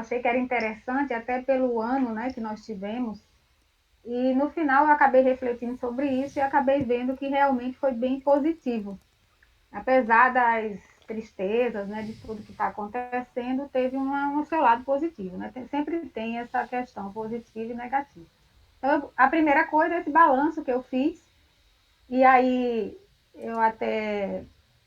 achei que era interessante, até pelo ano, né, que nós tivemos. E no final eu acabei refletindo sobre isso e acabei vendo que realmente foi bem positivo. Apesar das tristezas, né, de tudo que está acontecendo, teve um seu lado positivo, né? Sempre tem essa questão positiva e negativa. Então, a primeira coisa é esse balanço que eu fiz, e aí eu até,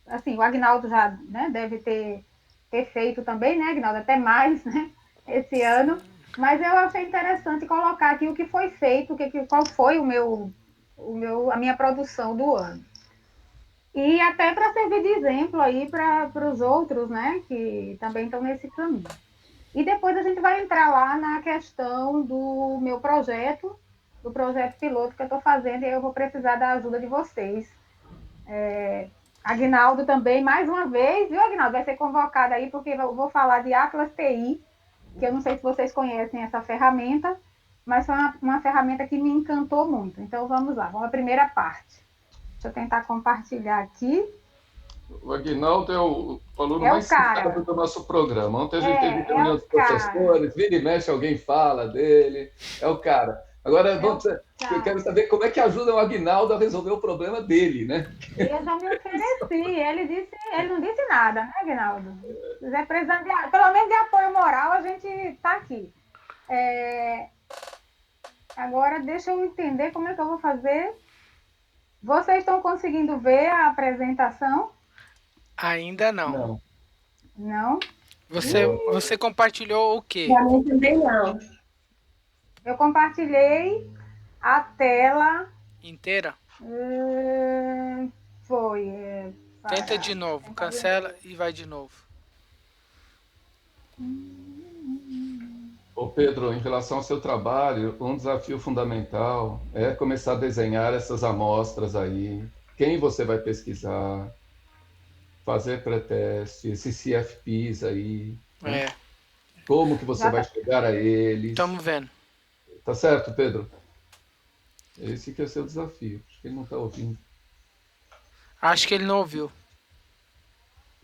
assim, o Agnaldo já, né, deve ter feito também, né, Agnaldo, até mais, né, esse ano, mas eu achei interessante colocar aqui o que foi feito, qual foi a minha produção do ano. E até para servir de exemplo aí para os outros, né, que também estão nesse caminho. E depois a gente vai entrar lá na questão do meu projeto, do projeto piloto que eu estou fazendo, e eu vou precisar da ajuda de vocês. Agnaldo também, mais uma vez, viu, Agnaldo? Vai ser convocado aí, porque eu vou falar de Atlas TI, que eu não sei se vocês conhecem essa ferramenta, mas foi uma ferramenta que me encantou muito. Então vamos lá, vamos à primeira parte. Deixa eu tentar compartilhar aqui. O Aguinaldo é o aluno É o mais cara, citado do nosso programa. Ontem a gente teve é reunião o dos cara, professores, vira e mexe, alguém fala dele. É o cara. Agora, é o eu quero cara. saber como é que ajuda o Aguinaldo a resolver o problema dele, né? Eu já me ofereci, ele não disse nada, né, Aguinaldo? Se quiser precisar pelo menos de apoio moral, a gente está aqui. É, agora deixa eu entender como é que eu vou fazer. Vocês estão conseguindo ver a apresentação? Ainda não. Não. Não? Você compartilhou o quê? Para mim também não. Eu compartilhei a tela. Inteira? Foi Tenta de para novo. tentar Cancela ver. e vai de novo. Ô Pedro, em relação ao seu trabalho, um desafio fundamental é começar a desenhar essas amostras aí, quem você vai pesquisar, fazer pré-teste, esses CFPs aí, né? É, Como que você Já vai tá, chegar a eles. estamos vendo. Tá certo, Pedro? Esse que é o seu desafio. Acho que ele não está ouvindo. Acho que ele não ouviu.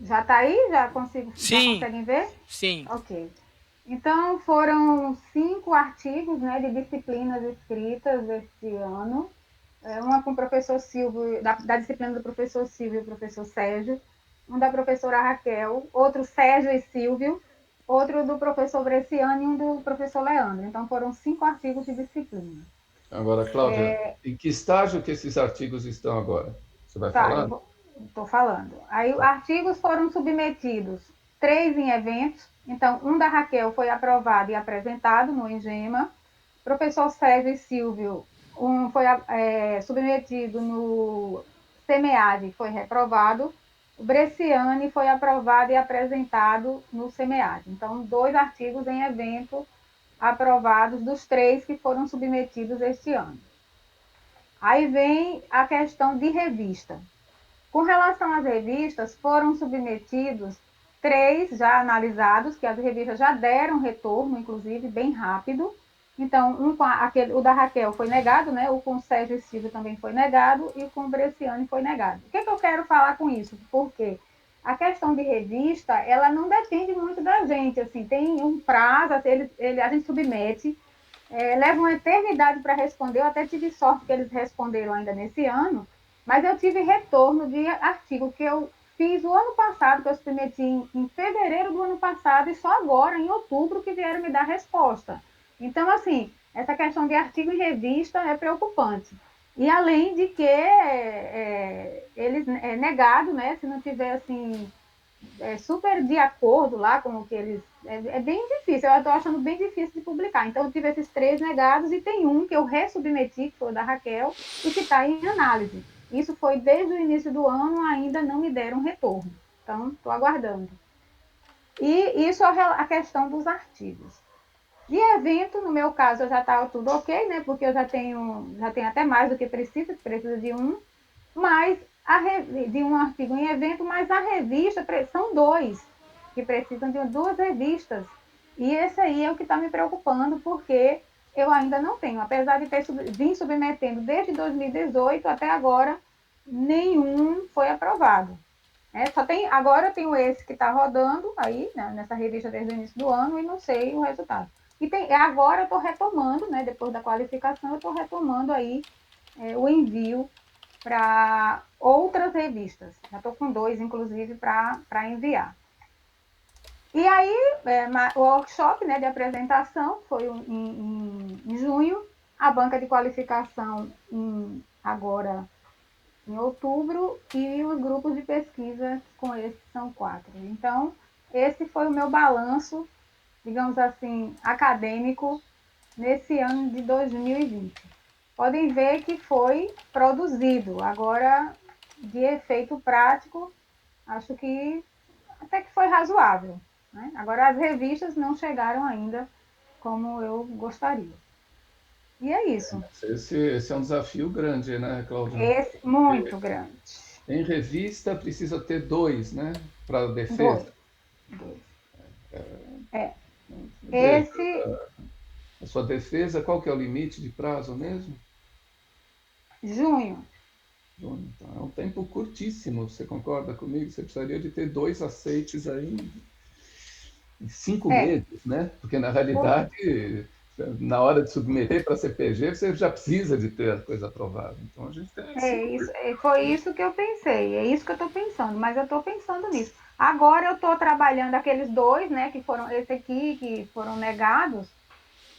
já tá aí? Já Sim, conseguem ver? sim. Ok. Então, foram 5 artigos, né, de disciplinas escritas este ano. Uma com o professor Silvio, da disciplina do professor Silvio e o professor Sérgio, um da professora Raquel, outro Sérgio e Silvio, outro do professor Bresciano e um do professor Leandro. Então, foram 5 artigos de disciplina. Agora, Cláudia, em que estágio que esses artigos estão agora? Você vai Tá, falar? eu estou falando. Aí, artigos foram submetidos, 3 em eventos. Então, um da Raquel foi aprovado e apresentado no Engema. Professor Sérgio e Silvio, foi submetido no SEMEAD, foi reprovado. O Bresciani foi aprovado e apresentado no SEMEAD. Então, 2 artigos em evento aprovados dos 3 que foram submetidos este ano. Aí vem a questão de revista. Com relação às revistas, foram submetidos 3 já analisados, que as revistas já deram retorno, inclusive, bem rápido. Então, o da Raquel foi negado, né? O com o Sérgio e Silvio também foi negado, e com o Bresciani foi negado. O que eu quero falar com isso? Porque a questão de revista, ela não depende muito da gente, assim, tem um prazo, a gente submete, leva uma eternidade para responder. Eu até tive sorte que eles responderam ainda nesse ano, mas eu tive retorno de artigo que eu fiz o ano passado, que eu submeti em fevereiro do ano passado, e só agora, em outubro, que vieram me dar resposta. Então, assim, essa questão de artigo em revista é preocupante. E além de que eles negado, né? Se não tiver assim super de acordo lá com o que eles. É bem difícil, eu estou achando bem difícil de publicar. Então, eu tive esses 3 negados e tem um que eu ressubmeti, que foi o da Raquel, e que está em análise. Isso foi desde o início do ano, ainda não me deram retorno. Então, estou aguardando. E isso é a questão dos artigos. De evento, no meu caso, eu já estava tudo ok, né? Porque eu já tenho até mais do que precisa de um, mas de um artigo em evento, mas a revista são 2, que precisam de 2 revistas. E esse aí é o que está me preocupando, porque eu ainda não tenho, apesar de vim submetendo desde 2018 até agora, nenhum foi aprovado. Agora eu tenho esse que está rodando aí, né, nessa revista desde o início do ano, e não sei o resultado. Agora eu estou retomando, né, depois da qualificação, eu estou retomando aí o envio para outras revistas. Já estou com 2, inclusive, para enviar. E aí, o workshop, né, de apresentação foi em junho, a banca de qualificação agora em outubro, e os grupos de pesquisa com esses são 4. Então, esse foi o meu balanço, digamos assim, acadêmico nesse ano de 2020. Podem ver que foi produzido. Agora, de efeito prático, acho que até que foi razoável, né? Agora, as revistas não chegaram ainda como eu gostaria. E é isso. Esse é um desafio grande, né, Cláudia? Muito grande. Em revista precisa ter 2, né, para defesa. 2. A sua defesa, qual que é o limite de prazo mesmo? Junho. Então, é um tempo curtíssimo, você concorda comigo? Você precisaria de ter 2 aceites aí em 5 meses, né? Porque, na realidade, na hora de submeter para a CPG, você já precisa de ter a coisa aprovada. Então, a gente tem foi isso que eu pensei, é isso que eu estou pensando, mas eu estou pensando nisso. Agora eu estou trabalhando aqueles 2, né, que foram esse aqui, que foram negados,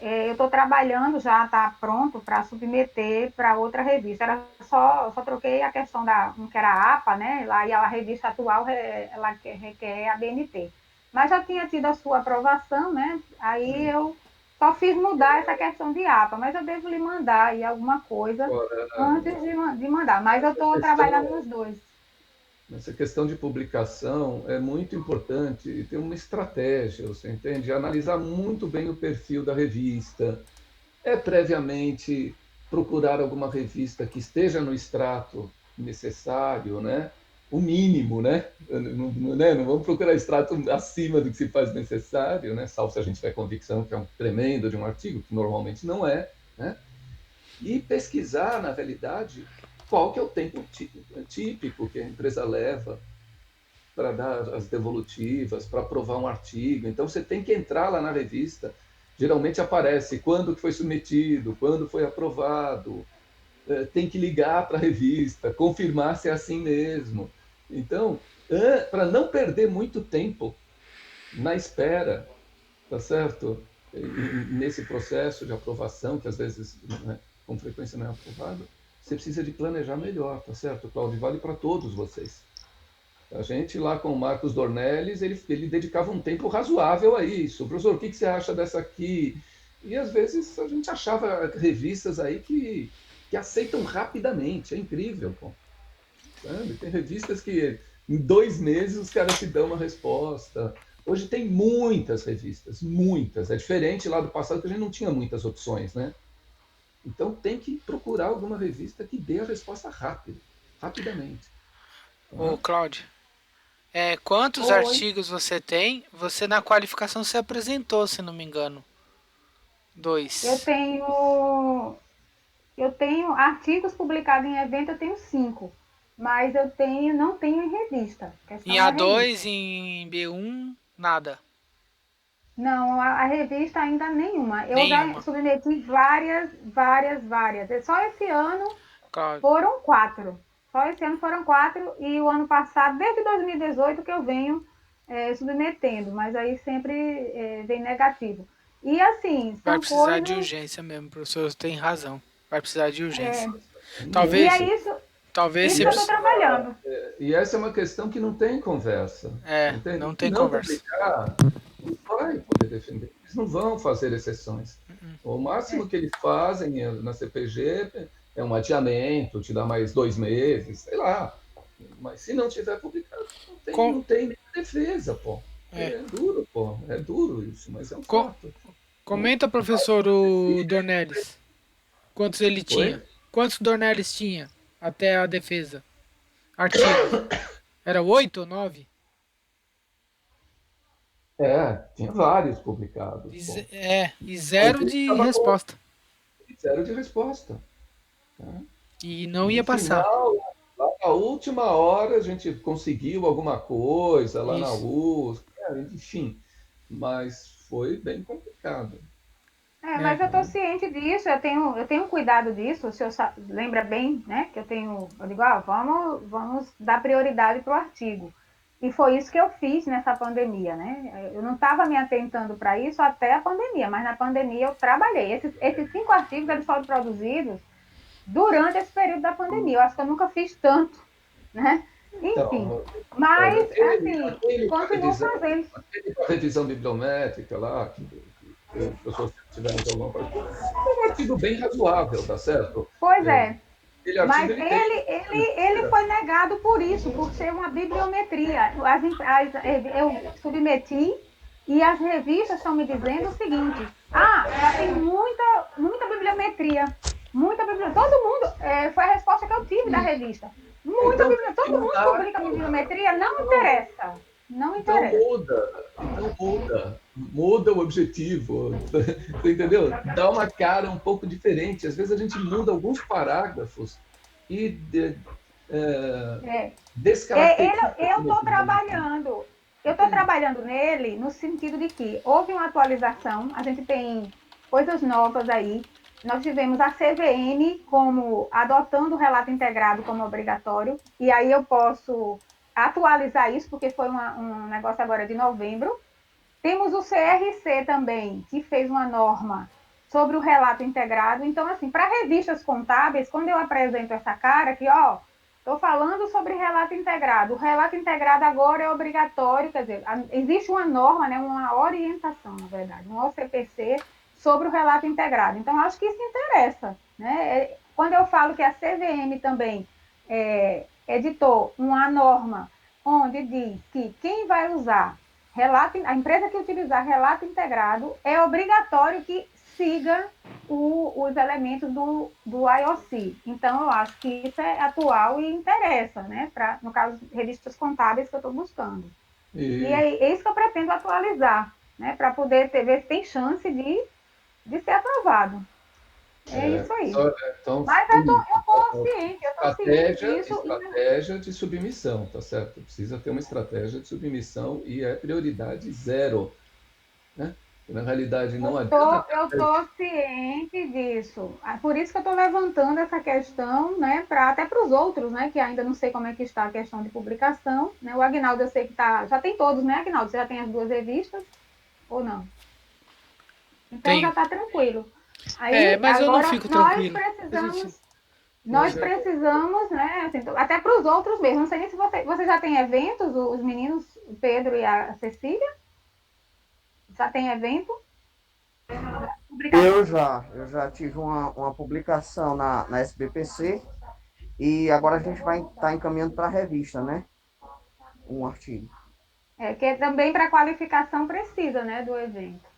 eu estou trabalhando, já está pronto para submeter para outra revista. Só troquei a questão um que era a APA, né? Lá, e a revista atual ela requer a BNT. Mas já tinha tido a sua aprovação, né? Aí eu só fiz mudar essa questão de APA, mas eu devo lhe mandar aí alguma coisa antes de mandar. Mas eu estou trabalhando nos 2. Essa questão de publicação é muito importante e tem uma estratégia, você entende? Analisar muito bem o perfil da revista, previamente procurar alguma revista que esteja no extrato necessário, né? O mínimo, né? Não vamos procurar extrato acima do que se faz necessário, né? Salvo se a gente tiver convicção que é um tremendo de um artigo, que normalmente não é, né? E pesquisar, na realidade, qual que é o tempo típico que a empresa leva para dar as devolutivas, para aprovar um artigo. Então, você tem que entrar lá na revista. Geralmente aparece quando que foi submetido, quando foi aprovado. Tem que ligar para a revista, confirmar se é assim mesmo. Então, para não perder muito tempo na espera, tá certo? Nesse processo de aprovação, que às vezes, né, com frequência não é aprovado, você precisa de planejar melhor, tá certo, Cláudio? Vale para todos vocês. A gente lá com o Marcos Dornelles, ele dedicava um tempo razoável a isso. Professor, o que você acha dessa aqui? E às vezes a gente achava revistas aí que aceitam rapidamente, é incrível, pô. Sabe? Tem revistas que em 2 meses os caras te dão uma resposta. Hoje tem muitas revistas, muitas. É diferente lá do passado que a gente não tinha muitas opções, né? Então tem que procurar alguma revista que dê a resposta rápido, rapidamente. Ô, Cláudio, quantos artigos você tem? Você na qualificação se apresentou, se não me engano. 2. Eu tenho artigos publicados em evento, eu tenho 5. Mas não tenho em revista. Em A2, em B1, nada. Não, a revista ainda nenhuma. Eu já submeti várias. Só esse ano foram 4. Só esse ano foram 4 e o ano passado, desde 2018, que eu venho submetendo, mas aí sempre vem negativo. E assim, vai precisar de urgência mesmo, professor, tem razão. Vai precisar de urgência. Talvez. E é isso. Talvez isso que eu estou trabalhando. E essa é uma questão que não tem conversa. Não tem conversa. Publicar, não vai poder defender. Eles não vão fazer exceções. O máximo que eles fazem na CPG é um adiamento, te dá mais 2 meses, sei lá. Mas se não tiver publicado, não tem nem defesa, pô. É duro, pô. É duro isso, mas é um fato. Comenta, professor, o Dornelles. Quantos ele tinha? Quantos Dornelles tinha até a defesa? Artigo. Era 8 ou 9? Tinha vários publicados. E 0 de resposta. 0 de resposta. E não ia passar. Final, lá a última hora a gente conseguiu alguma coisa lá na Isso. USP, enfim, mas foi bem complicado. É, Mas eu estou ciente disso, eu tenho cuidado disso, o senhor lembra bem, né, que eu digo, vamos dar prioridade para o artigo. E foi isso que eu fiz nessa pandemia, né? Eu não estava me atentando para isso até a pandemia, mas na pandemia eu trabalhei. Esses 5 artigos eles foram produzidos durante esse período da pandemia. Eu acho que eu nunca fiz tanto, né? Enfim, Então, mas, aquele, assim, aquele com a continuo revisão, fazendo. aquele com a revisão bibliométrica lá, que os professores tiveram alguma coisa, é um artigo bem razoável, tá certo? Pois É, é, aquele artigo mas ele tem. ele foi negado por isso, por ser uma bibliometria. Eu submeti e as revistas estão me dizendo o seguinte: já tem muita bibliometria. Muita bibliometria. Todo mundo, foi a resposta que eu tive da revista. Muita Então tem bibliometria. que Todo mundo mudar. publica bibliometria, não interessa. Não Então interessa. muda, muda o objetivo, você entendeu? Dá uma cara um pouco diferente. Às vezes a gente muda alguns parágrafos e É. descaracteriza Eu como estou bibliometria. trabalhando. Eu estou Entende? trabalhando nele no sentido de que houve uma atualização, a gente tem coisas novas aí. Nós tivemos a CVM como adotando o relato integrado como obrigatório, e aí eu posso atualizar isso, porque foi um negócio agora de novembro. Temos o CRC também, que fez uma norma sobre o relato integrado. Então, assim, para revistas contábeis, quando eu apresento essa cara, que, estou falando sobre relato integrado. O relato integrado agora é obrigatório, quer dizer, existe uma norma, né, uma orientação, na verdade, um OCPC sobre o relato integrado. Então, acho que isso interessa. Né? Quando eu falo que a CVM também editou uma norma onde diz que quem vai usar a empresa que utilizar relato integrado é obrigatório que siga os elementos do IOC. Então, eu acho que isso é atual e interessa, né? No caso, revistas contábeis que eu estou buscando. E E, é isso que eu pretendo atualizar, né? Para poder ver se tem chance de ser aprovado. É isso aí. então, Mas eu estou ciente disso. estratégia de submissão, tá certo? Precisa ter uma estratégia de submissão e é prioridade zero, né? Na realidade, não adianta Eu tô ciente disso. Por isso que eu estou levantando essa questão, né, até para os outros, né, que ainda não sei como é que está a questão de publicação. Né? O Agnaldo, eu sei que já tem todos, né, Agnaldo? Você já tem as 2 revistas ou não? Então já tenho. está tranquilo. É, Aí, mas eu não agora, fico tranquilo. nós precisamos, né, assim, até para os outros mesmo. Não sei nem se você já tem eventos, os meninos, o Pedro e a Cecília, já tem evento? Publicação. Eu já tive uma publicação na SBPC e agora a gente vai estar encaminhando para a revista, né? Um artigo. Que também para qualificação precisa, né, do evento.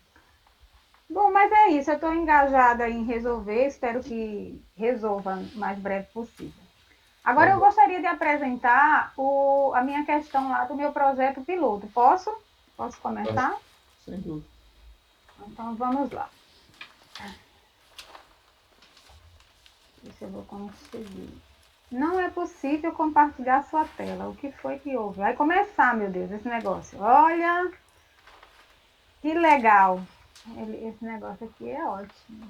Bom, mas é isso, eu estou engajada em resolver, espero que resolva o mais breve possível. tá Agora eu bom. gostaria de apresentar a minha questão lá do meu projeto piloto. Posso? Posso Tá, começar? sem dúvida. Então vamos lá. Deixa eu ver se eu vou conseguir. Não é possível compartilhar sua tela. O que foi que houve? Vai começar, meu Deus, esse negócio. Olha, que legal. Esse negócio aqui é ótimo.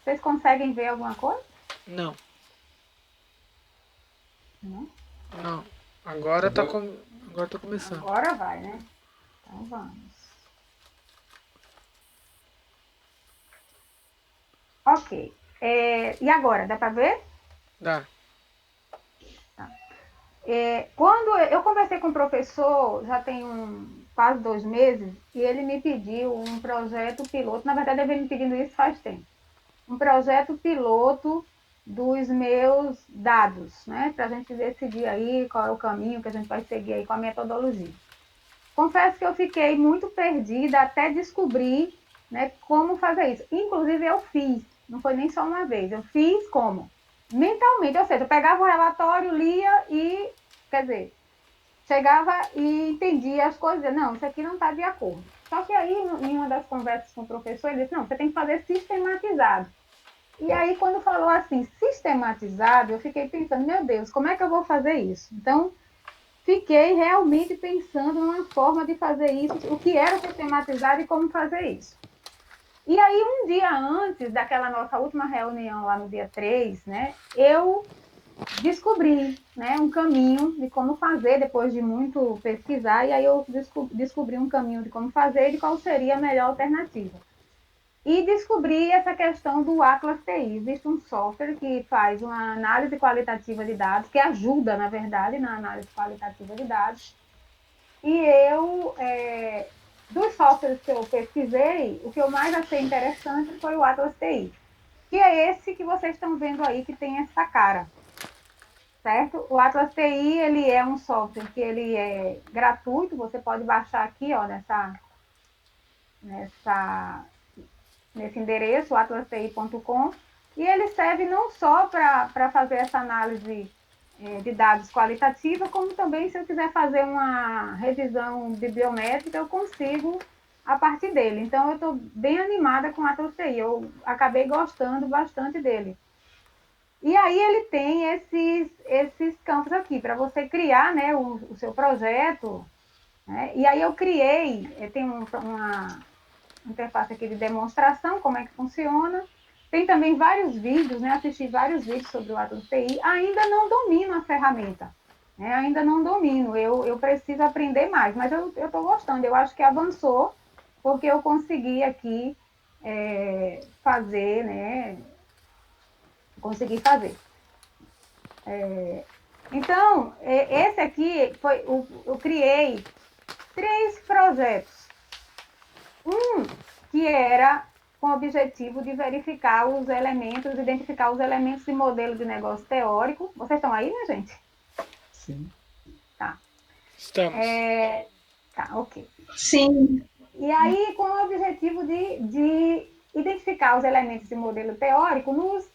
Vocês conseguem ver alguma coisa? Não, Não? não. Agora tá, Agora, agora tá começando. Agora vai, né? Então vamos. Ok. E agora, dá para ver? Dá. Quando eu conversei com o professor, já tem quase 2 meses, e ele me pediu um projeto piloto. Na verdade, ele vem me pedindo isso faz tempo. Um projeto piloto dos meus dados, né? Para a gente decidir aí qual é o caminho que a gente vai seguir aí com a metodologia. Confesso que eu fiquei muito perdida até descobrir, né, como fazer isso. Inclusive, eu fiz, não foi nem só uma vez, eu fiz como? Mentalmente, ou seja, eu pegava o relatório, lia e, quer dizer, chegava e entendia as coisas. Não, isso aqui não está de acordo. Só que aí, em uma das conversas com o professor, ele disse, não, você tem que fazer sistematizado. E aí, quando falou assim, sistematizado, eu fiquei pensando, meu Deus, como é que eu vou fazer isso? Então, fiquei realmente pensando numa forma de fazer isso, o que era sistematizado e como fazer isso. E aí, um dia antes daquela nossa última reunião, lá no dia 3, né, eu descobri, né, um caminho de como fazer, depois de muito pesquisar, e aí eu descobri um caminho de como fazer e de qual seria a melhor alternativa. E descobri essa questão do Atlas TI. Existe um software que faz uma análise qualitativa de dados, que ajuda, na verdade, na análise qualitativa de dados. E eu, dos softwares que eu pesquisei, o que eu mais achei interessante foi o Atlas TI, que é esse que vocês estão vendo aí, que tem essa cara, certo? O Atlas TI, ele é um software que ele é gratuito, você pode baixar aqui, ó, nessa nesse endereço, atlasti.com, e ele serve não só para fazer essa análise de dados qualitativa, como também, se eu quiser fazer uma revisão bibliométrica, eu consigo a partir dele. Então, eu estou bem animada com o Atlas TI, eu acabei gostando bastante dele. E aí ele tem esses campos aqui, para você criar, né, o seu projeto, né? E aí eu criei, tem uma interface aqui de demonstração, como é que funciona. Tem também vários vídeos, né? Assisti vários vídeos sobre o Atlas TI. Ainda não domino a ferramenta, né? Ainda não domino. Eu preciso aprender mais, mas eu estou gostando. Eu acho que avançou, porque eu consegui aqui fazer, né? Consegui fazer. Então, esse aqui foi, eu criei 3 projetos. Um que era com o objetivo de verificar os elementos, identificar os elementos de modelo de negócio teórico. Vocês estão aí, minha gente? Sim. Tá. Estamos. Tá, ok. Sim. E aí, com o objetivo de identificar os elementos de modelo teórico nos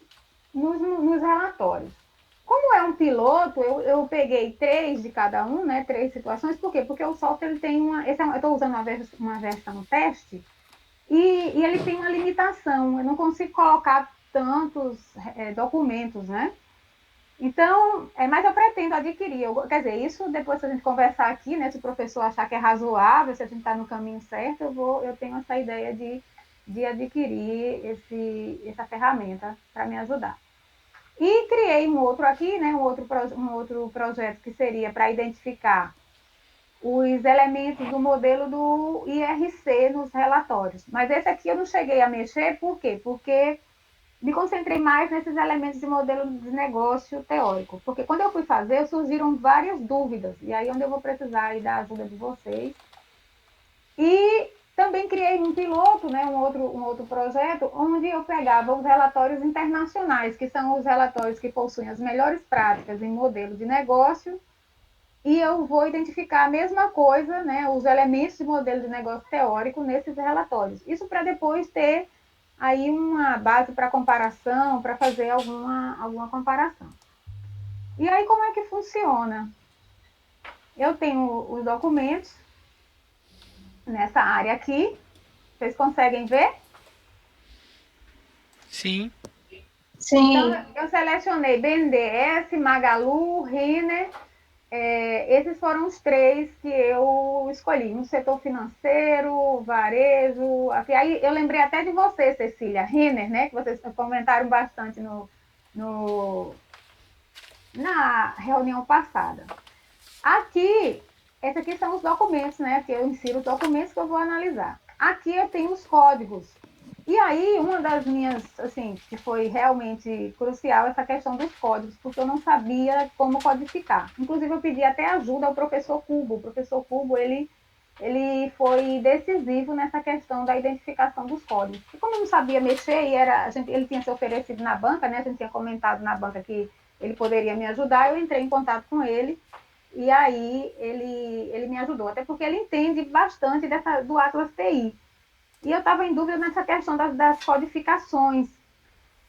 relatórios. Como é um piloto, eu peguei 3 de cada um, né? 3 situações. Por quê? Porque o software tem uma. Eu estou usando uma versão teste, e ele tem uma limitação. Eu não consigo colocar tantos documentos, né? Então, mas eu pretendo adquirir. Quer dizer, isso depois, se a gente conversar aqui, né? Se o professor achar que é razoável, se a gente está no caminho certo, eu tenho essa ideia de adquirir essa ferramenta para me ajudar. E criei um outro aqui, né? Um outro projeto que seria para identificar os elementos do modelo do IRC nos relatórios. Mas esse aqui eu não cheguei a mexer, por quê? Porque me concentrei mais nesses elementos de modelo de negócio teórico. Porque quando eu fui fazer, surgiram várias dúvidas. E aí onde eu vou precisar aí da ajuda de vocês. E também criei um piloto, né, um outro projeto, onde eu pegava os relatórios internacionais, que são os relatórios que possuem as melhores práticas em modelo de negócio, e eu vou identificar a mesma coisa, né, os elementos de modelo de negócio teórico nesses relatórios. Isso para depois ter aí uma base para comparação, para fazer alguma comparação. E aí como é que funciona? Eu tenho os documentos nessa área aqui, vocês conseguem ver? Sim. Então, Sim. eu selecionei BNDES, Magalu, Renner. Esses foram os 3 que eu escolhi, no setor financeiro, varejo. Aqui. Aí eu lembrei até de você, Cecília, Renner, né? Que vocês comentaram bastante no, na reunião passada. Aqui, esses aqui são os documentos, né? Que eu insiro os documentos que eu vou analisar. Aqui eu tenho os códigos. E aí, uma das minhas, assim, que foi realmente crucial, essa questão dos códigos, porque eu não sabia como codificar. Inclusive, eu pedi até ajuda ao professor Cubo. O professor Cubo, ele foi decisivo nessa questão da identificação dos códigos. E como eu não sabia mexer, ele tinha se oferecido na banca, né? A gente tinha comentado na banca que ele poderia me ajudar, eu entrei em contato com ele, e aí ele me ajudou, até porque ele entende bastante do Atlas TI. E eu estava em dúvida nessa questão das codificações.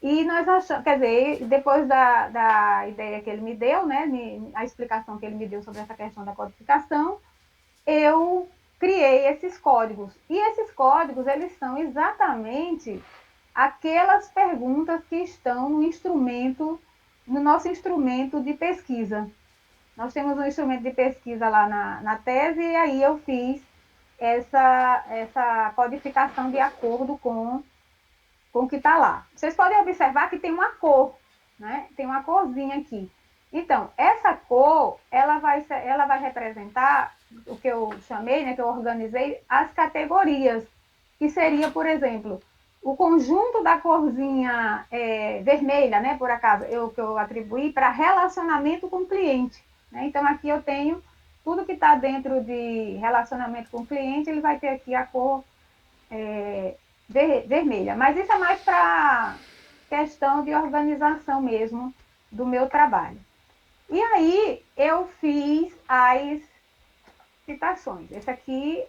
E nós achamos, quer dizer, depois da ideia que ele me deu, né, a explicação que ele me deu sobre essa questão da codificação, eu criei esses códigos. E esses códigos, eles são exatamente aquelas perguntas que estão no nosso instrumento de pesquisa. Nós temos um instrumento de pesquisa lá na tese, e aí eu fiz essa codificação de acordo com o que está lá. Vocês podem observar que tem uma cor, né? Tem uma corzinha aqui. Então, essa cor, ela vai representar o que eu chamei, né, que eu organizei, as categorias, que seria, por exemplo, o conjunto da corzinha vermelha, né, por acaso, que eu atribuí para relacionamento com o cliente. Né? Então, aqui eu tenho tudo que está dentro de relacionamento com o cliente, ele vai ter aqui a cor vermelha. Mas isso é mais para questão de organização mesmo do meu trabalho. E aí eu fiz as citações. Esse aqui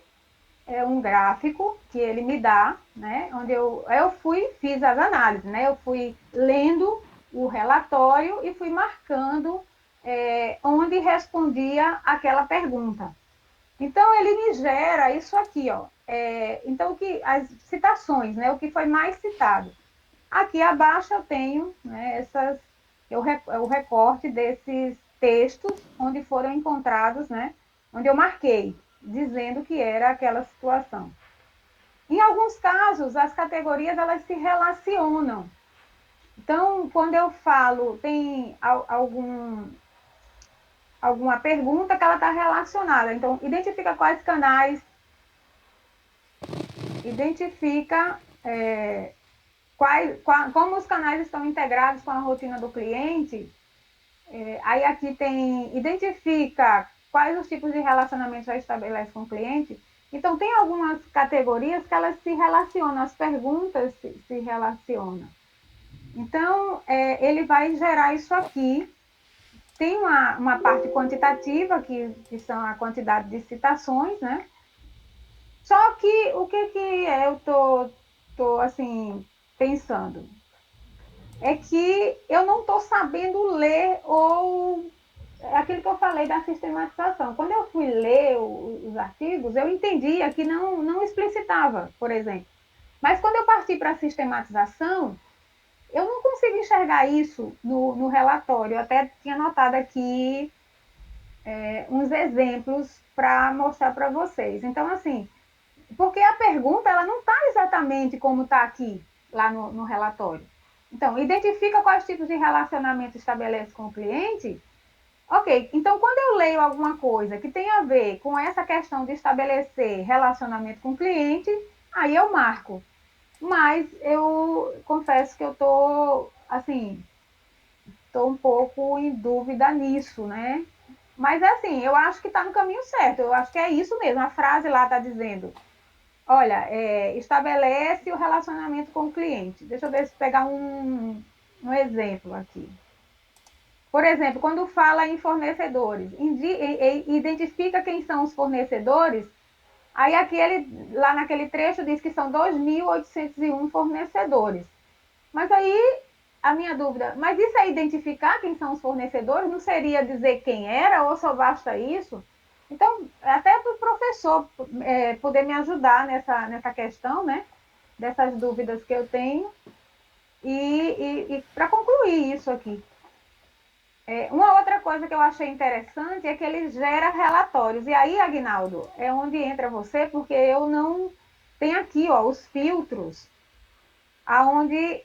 é um gráfico que ele me dá, né? Onde eu fiz as análises, né? Eu fui lendo o relatório e fui marcando onde respondia aquela pergunta. Então, ele me gera isso aqui, ó. Então, as citações, né? O que foi mais citado. Aqui abaixo eu tenho, né, o recorte desses textos onde foram encontrados, né? Onde eu marquei, dizendo que era aquela situação. Em alguns casos, as categorias elas se relacionam. Então, quando eu falo, tem alguma pergunta que ela está relacionada. Então, identifica quais canais, identifica como os canais estão integrados com a rotina do cliente. Aí aqui tem, identifica quais os tipos de relacionamento já estabelece com o cliente. Então, tem algumas categorias que elas se relacionam, as perguntas se relacionam. Então, ele vai gerar isso aqui. Tem uma parte quantitativa, que são a quantidade de citações, né? Só que o que eu tô assim, pensando? É que eu não estou sabendo ler aquilo que eu falei da sistematização. Quando eu fui ler os artigos, eu entendia que não explicitava, por exemplo. Mas quando eu parti para a sistematização, eu não consigo enxergar isso no relatório. Eu até tinha anotado aqui uns exemplos para mostrar para vocês. Então, assim, porque a pergunta ela não está exatamente como está aqui, lá no relatório. Então, identifica quais tipos de relacionamento estabelece com o cliente. Ok, então quando eu leio alguma coisa que tem a ver com essa questão de estabelecer relacionamento com o cliente, aí eu marco. Mas eu confesso que eu estou, assim, estou um pouco em dúvida nisso, né? Mas, assim, eu acho que está no caminho certo. Eu acho que é isso mesmo. A frase lá está dizendo, olha, estabelece o relacionamento com o cliente. Deixa eu ver se pegar um exemplo aqui. Por exemplo, quando fala em fornecedores, identifica quem são os fornecedores. Aí lá naquele trecho diz que são 2.801 fornecedores. Mas aí a minha dúvida, mas isso é identificar quem são os fornecedores? Não seria dizer quem era ou só basta isso? Então, até para o professor poder me ajudar nessa questão, né? Dessas dúvidas que eu tenho. E para concluir isso aqui. Uma outra coisa que eu achei interessante é que ele gera relatórios. E aí, Agnaldo, é onde entra você, porque eu não... Tem aqui, ó, os filtros, aonde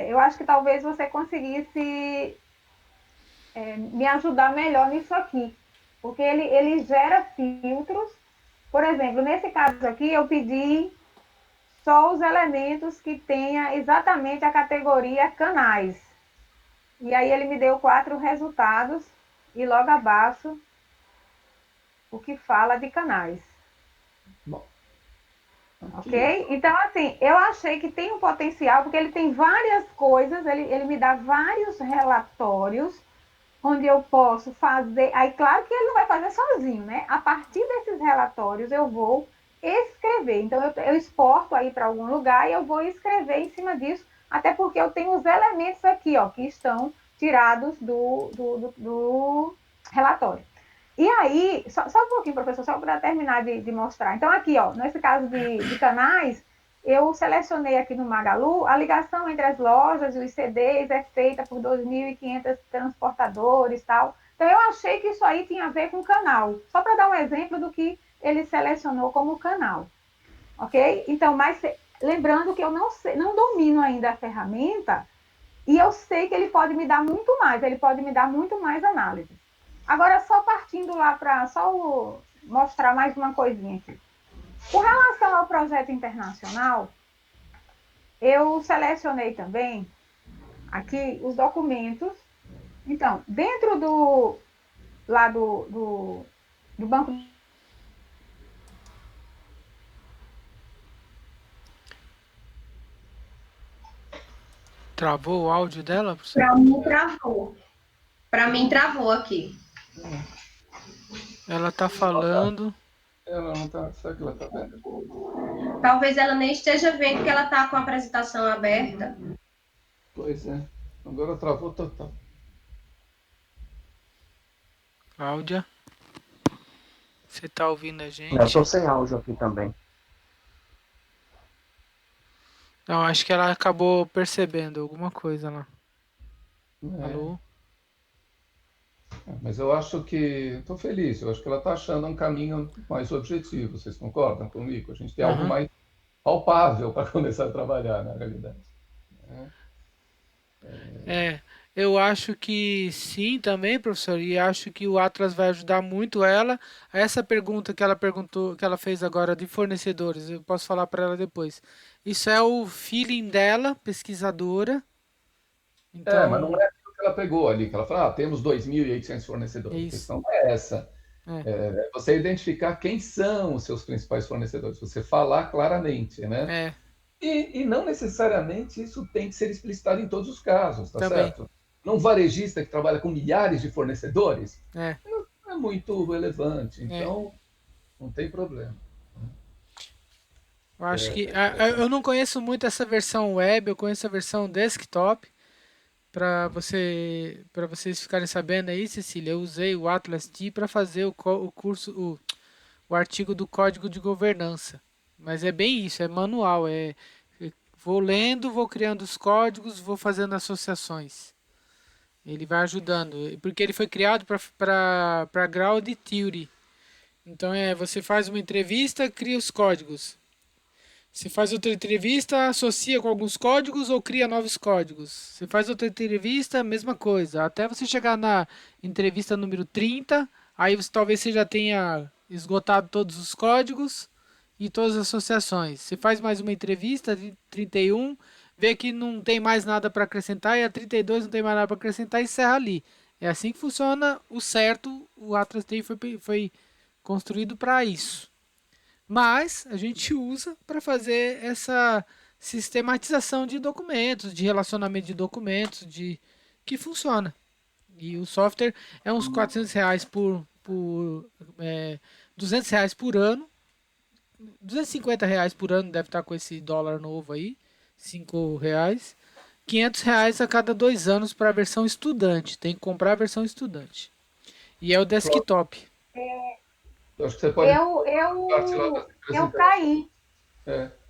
eu acho que talvez você conseguisse me ajudar melhor nisso aqui. Porque ele gera filtros. Por exemplo, nesse caso aqui, eu pedi só os elementos que tenha exatamente a categoria canais. E aí ele me deu 4 resultados e logo abaixo o que fala de canais. Bom, ok? Então, assim, eu achei que tem um potencial, porque ele tem várias coisas, ele me dá vários relatórios onde eu posso fazer. Aí, claro que ele não vai fazer sozinho, né? A partir desses relatórios, eu vou escrever. Então, eu exporto aí para algum lugar e eu vou escrever em cima disso, até porque eu tenho os elementos aqui, ó, que estão tirados do relatório. E aí, só um pouquinho, professor, só para terminar de mostrar. Então, aqui, ó, nesse caso de canais, eu selecionei aqui no Magalu, a ligação entre as lojas e os CDs é feita por 2.500 transportadores e tal. Então, eu achei que isso aí tinha a ver com canal. Só para dar um exemplo do que ele selecionou como canal. Ok? Então, mas lembrando que eu não domino ainda a ferramenta e eu sei que ele pode me dar muito mais, ele pode me dar muito mais análise. Agora, só partindo lá para só mostrar mais uma coisinha aqui. Com relação ao projeto internacional, eu selecionei também aqui os documentos. Então, dentro do banco. Travou o áudio dela, professor? Para mim travou. Para mim travou aqui. Ela tá falando. Ela não tá. Será que ela tá vendo? Talvez ela nem esteja vendo que ela está com a apresentação aberta. Pois é. Agora travou total. Cláudia, você tá ouvindo a gente? Eu estou sem áudio aqui também. Não, acho que ela acabou percebendo alguma coisa lá. Alô? Mas eu acho que. Estou feliz, eu acho que ela está achando um caminho mais objetivo. Vocês concordam comigo? A gente tem algo mais palpável para começar a trabalhar, na realidade. Eu acho que sim também, professor, e acho que o Atlas vai ajudar muito ela. Essa pergunta que ela perguntou, que ela fez agora de fornecedores, eu posso falar para ela depois. Isso é o feeling dela, pesquisadora. Então, Mas não é aquilo que ela pegou ali, que ela fala, temos 2.800 fornecedores. A isso. questão não é essa. É você identificar quem são os seus principais fornecedores, você falar claramente, né? E não necessariamente isso tem que ser explicitado em todos os casos, tá Também. certo? Num varejista que trabalha com milhares de fornecedores, É. não é muito relevante, então não tem problema. Eu acho que eu não conheço muito essa versão web, eu conheço a versão desktop. Para vocês ficarem sabendo aí, Cecília, eu usei o Atlas T para fazer o curso, o artigo do Código de Governança. Mas é bem isso, é manual, vou lendo, vou criando os códigos, vou fazendo associações. Ele vai ajudando, porque ele foi criado para grau de theory. Então você faz uma entrevista, cria os códigos. Você faz outra entrevista, associa com alguns códigos ou cria novos códigos. Você faz outra entrevista, mesma coisa. Até você chegar na entrevista número 30, aí talvez você já tenha esgotado todos os códigos e todas as associações. Você faz mais uma entrevista, 31, vê que não tem mais nada para acrescentar, e a 32 não tem mais nada para acrescentar e encerra ali. É assim que funciona o certo. O Atlas TI foi construído para isso. Mas a gente usa para fazer essa sistematização de documentos, de relacionamento de documentos, que funciona. E o software é uns R$ 400 R$ 200 por ano. R$ 250 por ano deve estar com esse dólar novo aí, R$ 5. R$ 500 a cada 2 anos para a versão estudante. Tem que comprar a versão estudante. E é o desktop. Eu acho que você pode Eu caí.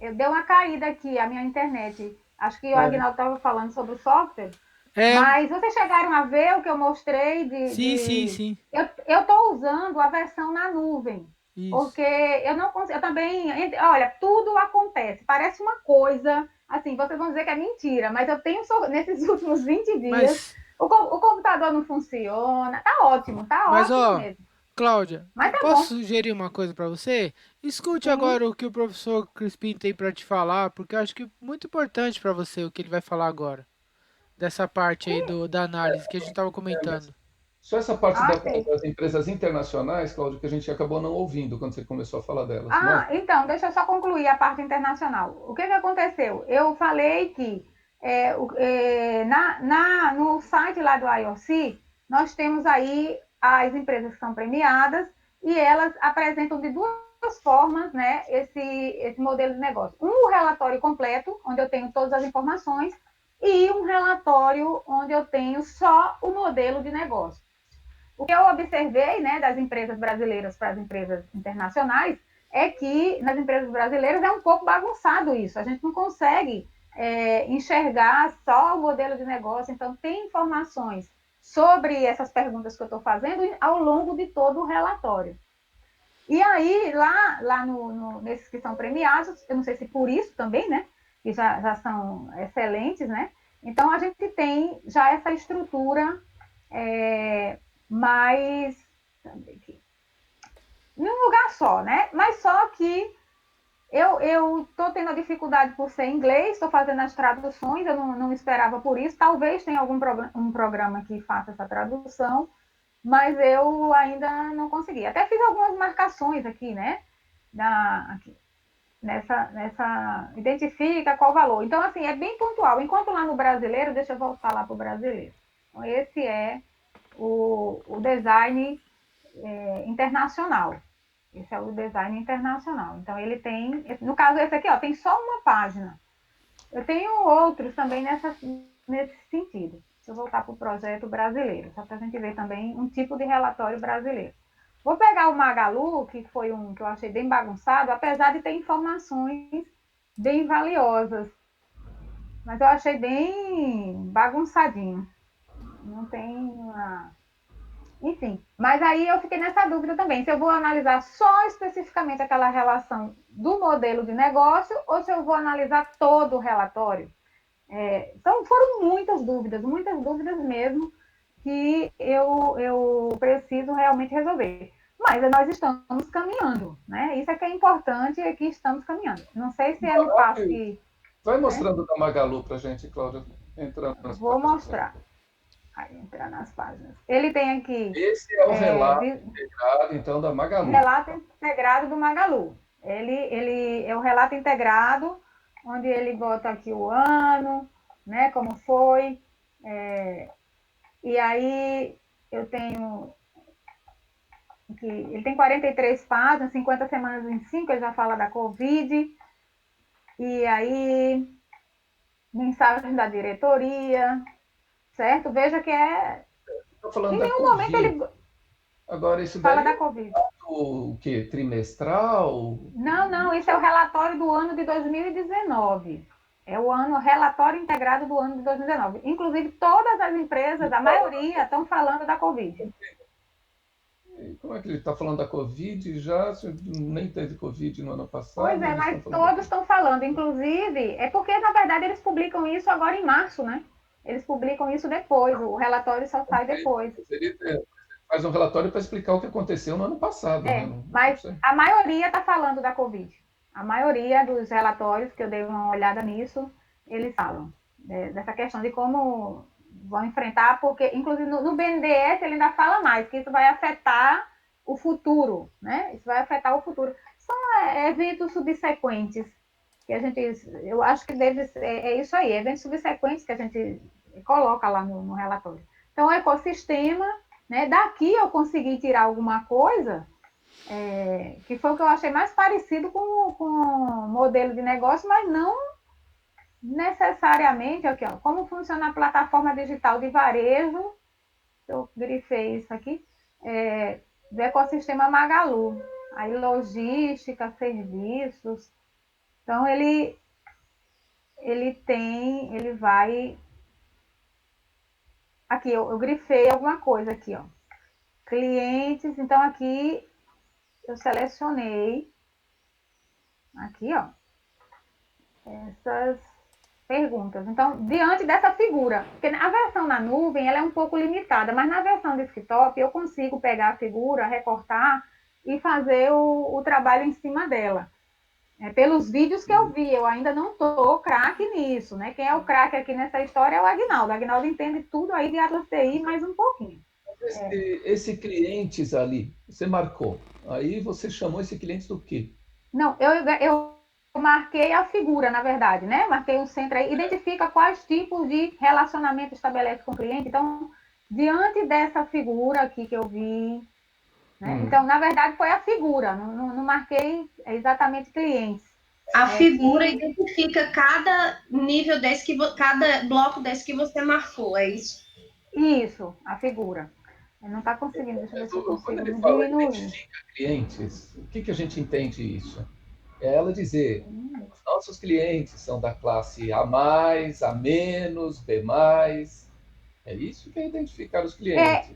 Eu dei uma caída aqui, a minha internet. Acho que o Agnaldo estava falando sobre o software. Mas vocês chegaram a ver o que eu mostrei? Sim. Eu estou usando a versão na nuvem. Isso. Porque eu não consigo. Eu também. Olha, tudo acontece. Parece uma coisa. Assim, vocês vão dizer que é mentira, mas eu tenho nesses últimos 20 dias. O computador não funciona. Tá ótimo mesmo. Cláudia, tá posso sugerir uma coisa para você? Escute agora o que o professor Crispim tem para te falar, porque eu acho que é muito importante para você o que ele vai falar agora. Dessa parte aí da análise que a gente estava comentando. Só essa parte das empresas internacionais, Cláudio, que a gente acabou não ouvindo quando você começou a falar delas. Então, deixa eu só concluir a parte internacional. O que aconteceu? Eu falei que no site lá do IOC, nós temos aí as empresas que são premiadas e elas apresentam de duas formas, né, esse modelo de negócio. Um relatório completo, onde eu tenho todas as informações, e um relatório onde eu tenho só o modelo de negócio. O que eu observei, né, das empresas brasileiras para as empresas internacionais é que nas empresas brasileiras é um pouco bagunçado isso. A gente não consegue enxergar só o modelo de negócio. Então, tem informações sobre essas perguntas que eu estou fazendo ao longo de todo o relatório. E aí, lá nesses que são premiados, eu não sei se por isso também, né? Que já são excelentes, né? Então, a gente tem já essa estrutura mais num lugar só, né? Mas só que eu estou tendo a dificuldade por ser inglês, estou fazendo as traduções, eu não esperava por isso. Talvez tenha um programa que faça essa tradução, mas eu ainda não consegui. Até fiz algumas marcações aqui, né? Aqui, nessa. Identifica qual valor. Então, assim, é bem pontual. Enquanto lá no brasileiro, deixa eu voltar lá para o brasileiro. Então, esse é o design internacional. Esse é o design internacional. Então, ele tem, no caso esse aqui, ó, tem só uma página. Eu tenho outros também nesse sentido. Deixa eu voltar para o projeto brasileiro, só para a gente ver também um tipo de relatório brasileiro. Vou pegar o Magalu, que foi um que eu achei bem bagunçado, apesar de ter informações bem valiosas. Mas eu achei bem bagunçadinho. Não tem uma... Enfim, mas aí eu fiquei nessa dúvida também, se eu vou analisar só especificamente aquela relação do modelo de negócio ou se eu vou analisar todo o relatório. Então, foram muitas dúvidas mesmo, que eu preciso realmente resolver. Mas nós estamos caminhando, né? Isso é que é importante, é que estamos caminhando. Não sei se é no passo que... Vai Né? mostrando da Magalu para a gente, Cláudia, entrando nas Vou páginas. mostrar. Aí, entrar nas páginas. Ele tem aqui... Esse é o relato integrado, então, da Magalu. Relato integrado do Magalu. Ele é o relato integrado, onde ele bota aqui o ano, né, como foi. E aí eu tenho que ele tem 43 páginas, 50 semanas em 5, ele já fala da Covid. E aí, mensagem da diretoria, certo? Veja que Estou falando em da nenhum momento Covid. ele Agora, isso fala daí da é Covid. o quê? Trimestral? Não, isso é o relatório do ano de 2019. É o relatório integrado do ano de 2019. Inclusive, todas as empresas, a maioria, estão falando da Covid. Como é que ele está falando da Covid já? Nem teve Covid no ano Pois passado, é, eles mas estão falando da todos Covid. estão falando. Inclusive, é porque, na verdade, eles publicam isso agora em março, né? Eles publicam isso depois, o relatório só sai depois. Ele faz um relatório para explicar o que aconteceu no ano passado, né? Não Mas sei. a maioria está falando da Covid. A maioria dos relatórios, que eu dei uma olhada nisso, eles falam dessa questão de como vão enfrentar, porque, inclusive, no BNDES ele ainda fala mais, que isso vai afetar o futuro, né? Isso vai afetar o futuro. São eventos subsequentes que a gente, eu acho que deve ser, isso aí, eventos subsequentes que a gente coloca lá no relatório. Então, o ecossistema, né? Daqui eu consegui tirar alguma coisa que foi o que eu achei mais parecido com o modelo de negócio, mas não necessariamente aqui, ó, como funciona a plataforma digital de varejo, eu grifei isso aqui, do ecossistema Magalu, aí logística, serviços, então ele vai, aqui eu grifei alguma coisa aqui, ó, clientes, então aqui eu selecionei, aqui, ó, essas perguntas. Então, diante dessa figura, porque a versão na nuvem ela é um pouco limitada, mas na versão desktop eu consigo pegar a figura, recortar e fazer o trabalho em cima dela. Pelos vídeos que eu vi, eu ainda não estou craque nisso, né? Quem é o craque aqui nessa história é o Agnaldo. O Agnaldo entende tudo aí de Atlas TI mais um pouquinho. Esse clientes ali, você marcou. Aí você chamou esse cliente do quê? Não, eu marquei a figura, na verdade, né? Marquei um centro aí, identifica quais tipos de relacionamento estabelece com o cliente. Então, diante dessa figura aqui que eu vi, né? Então, na verdade, foi a figura, não marquei exatamente clientes. A figura identifica cada nível desse cada bloco desse que você marcou, é isso? Isso, a figura. Ele não está conseguindo, deixa eu ver se eu Quando consigo ele me fala diminuir. identifica clientes, o que a gente entende isso? É ela dizer, os nossos clientes são da classe A+, A-, B+. É isso que é identificar os É, clientes.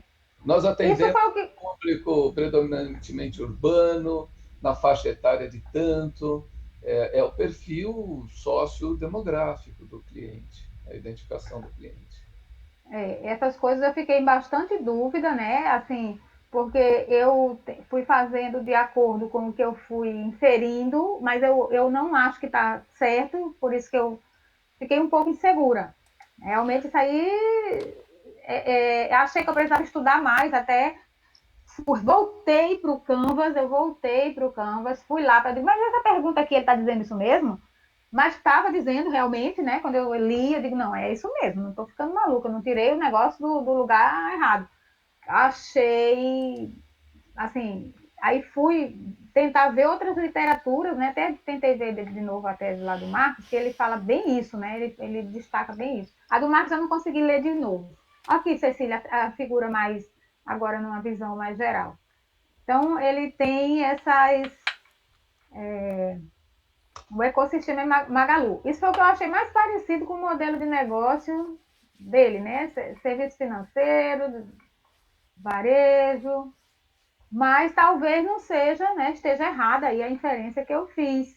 Nós isso atendemos foi o que. um público predominantemente urbano, na faixa etária de tanto, é o perfil sociodemográfico do cliente, a identificação do cliente. Essas coisas eu fiquei em bastante dúvida, né? Assim, porque eu fui fazendo de acordo com o que eu fui inserindo, mas eu não acho que está certo, por isso que eu fiquei um pouco insegura. Realmente isso aí, achei que eu precisava estudar mais, até voltei para o Canvas, fui lá para dizer, mas essa pergunta aqui, ele está dizendo isso mesmo? Mas estava dizendo realmente, né? Quando eu li, eu digo, não, é isso mesmo, não estou ficando maluca, não tirei o negócio do lugar errado. Achei, assim, aí fui tentar ver outras literaturas, né? Até tentei ver de novo a tese lá do Marx, que ele fala bem isso, né? Ele destaca bem isso. A do Marx eu não consegui ler de novo. Aqui, Cecília, a figura mais, agora numa visão mais geral. Então, ele tem essas o ecossistema Magalu. Isso foi o que eu achei mais parecido com o modelo de negócio dele, né? Serviço financeiro, varejo, mas talvez não seja, né? Esteja errada aí a inferência que eu fiz.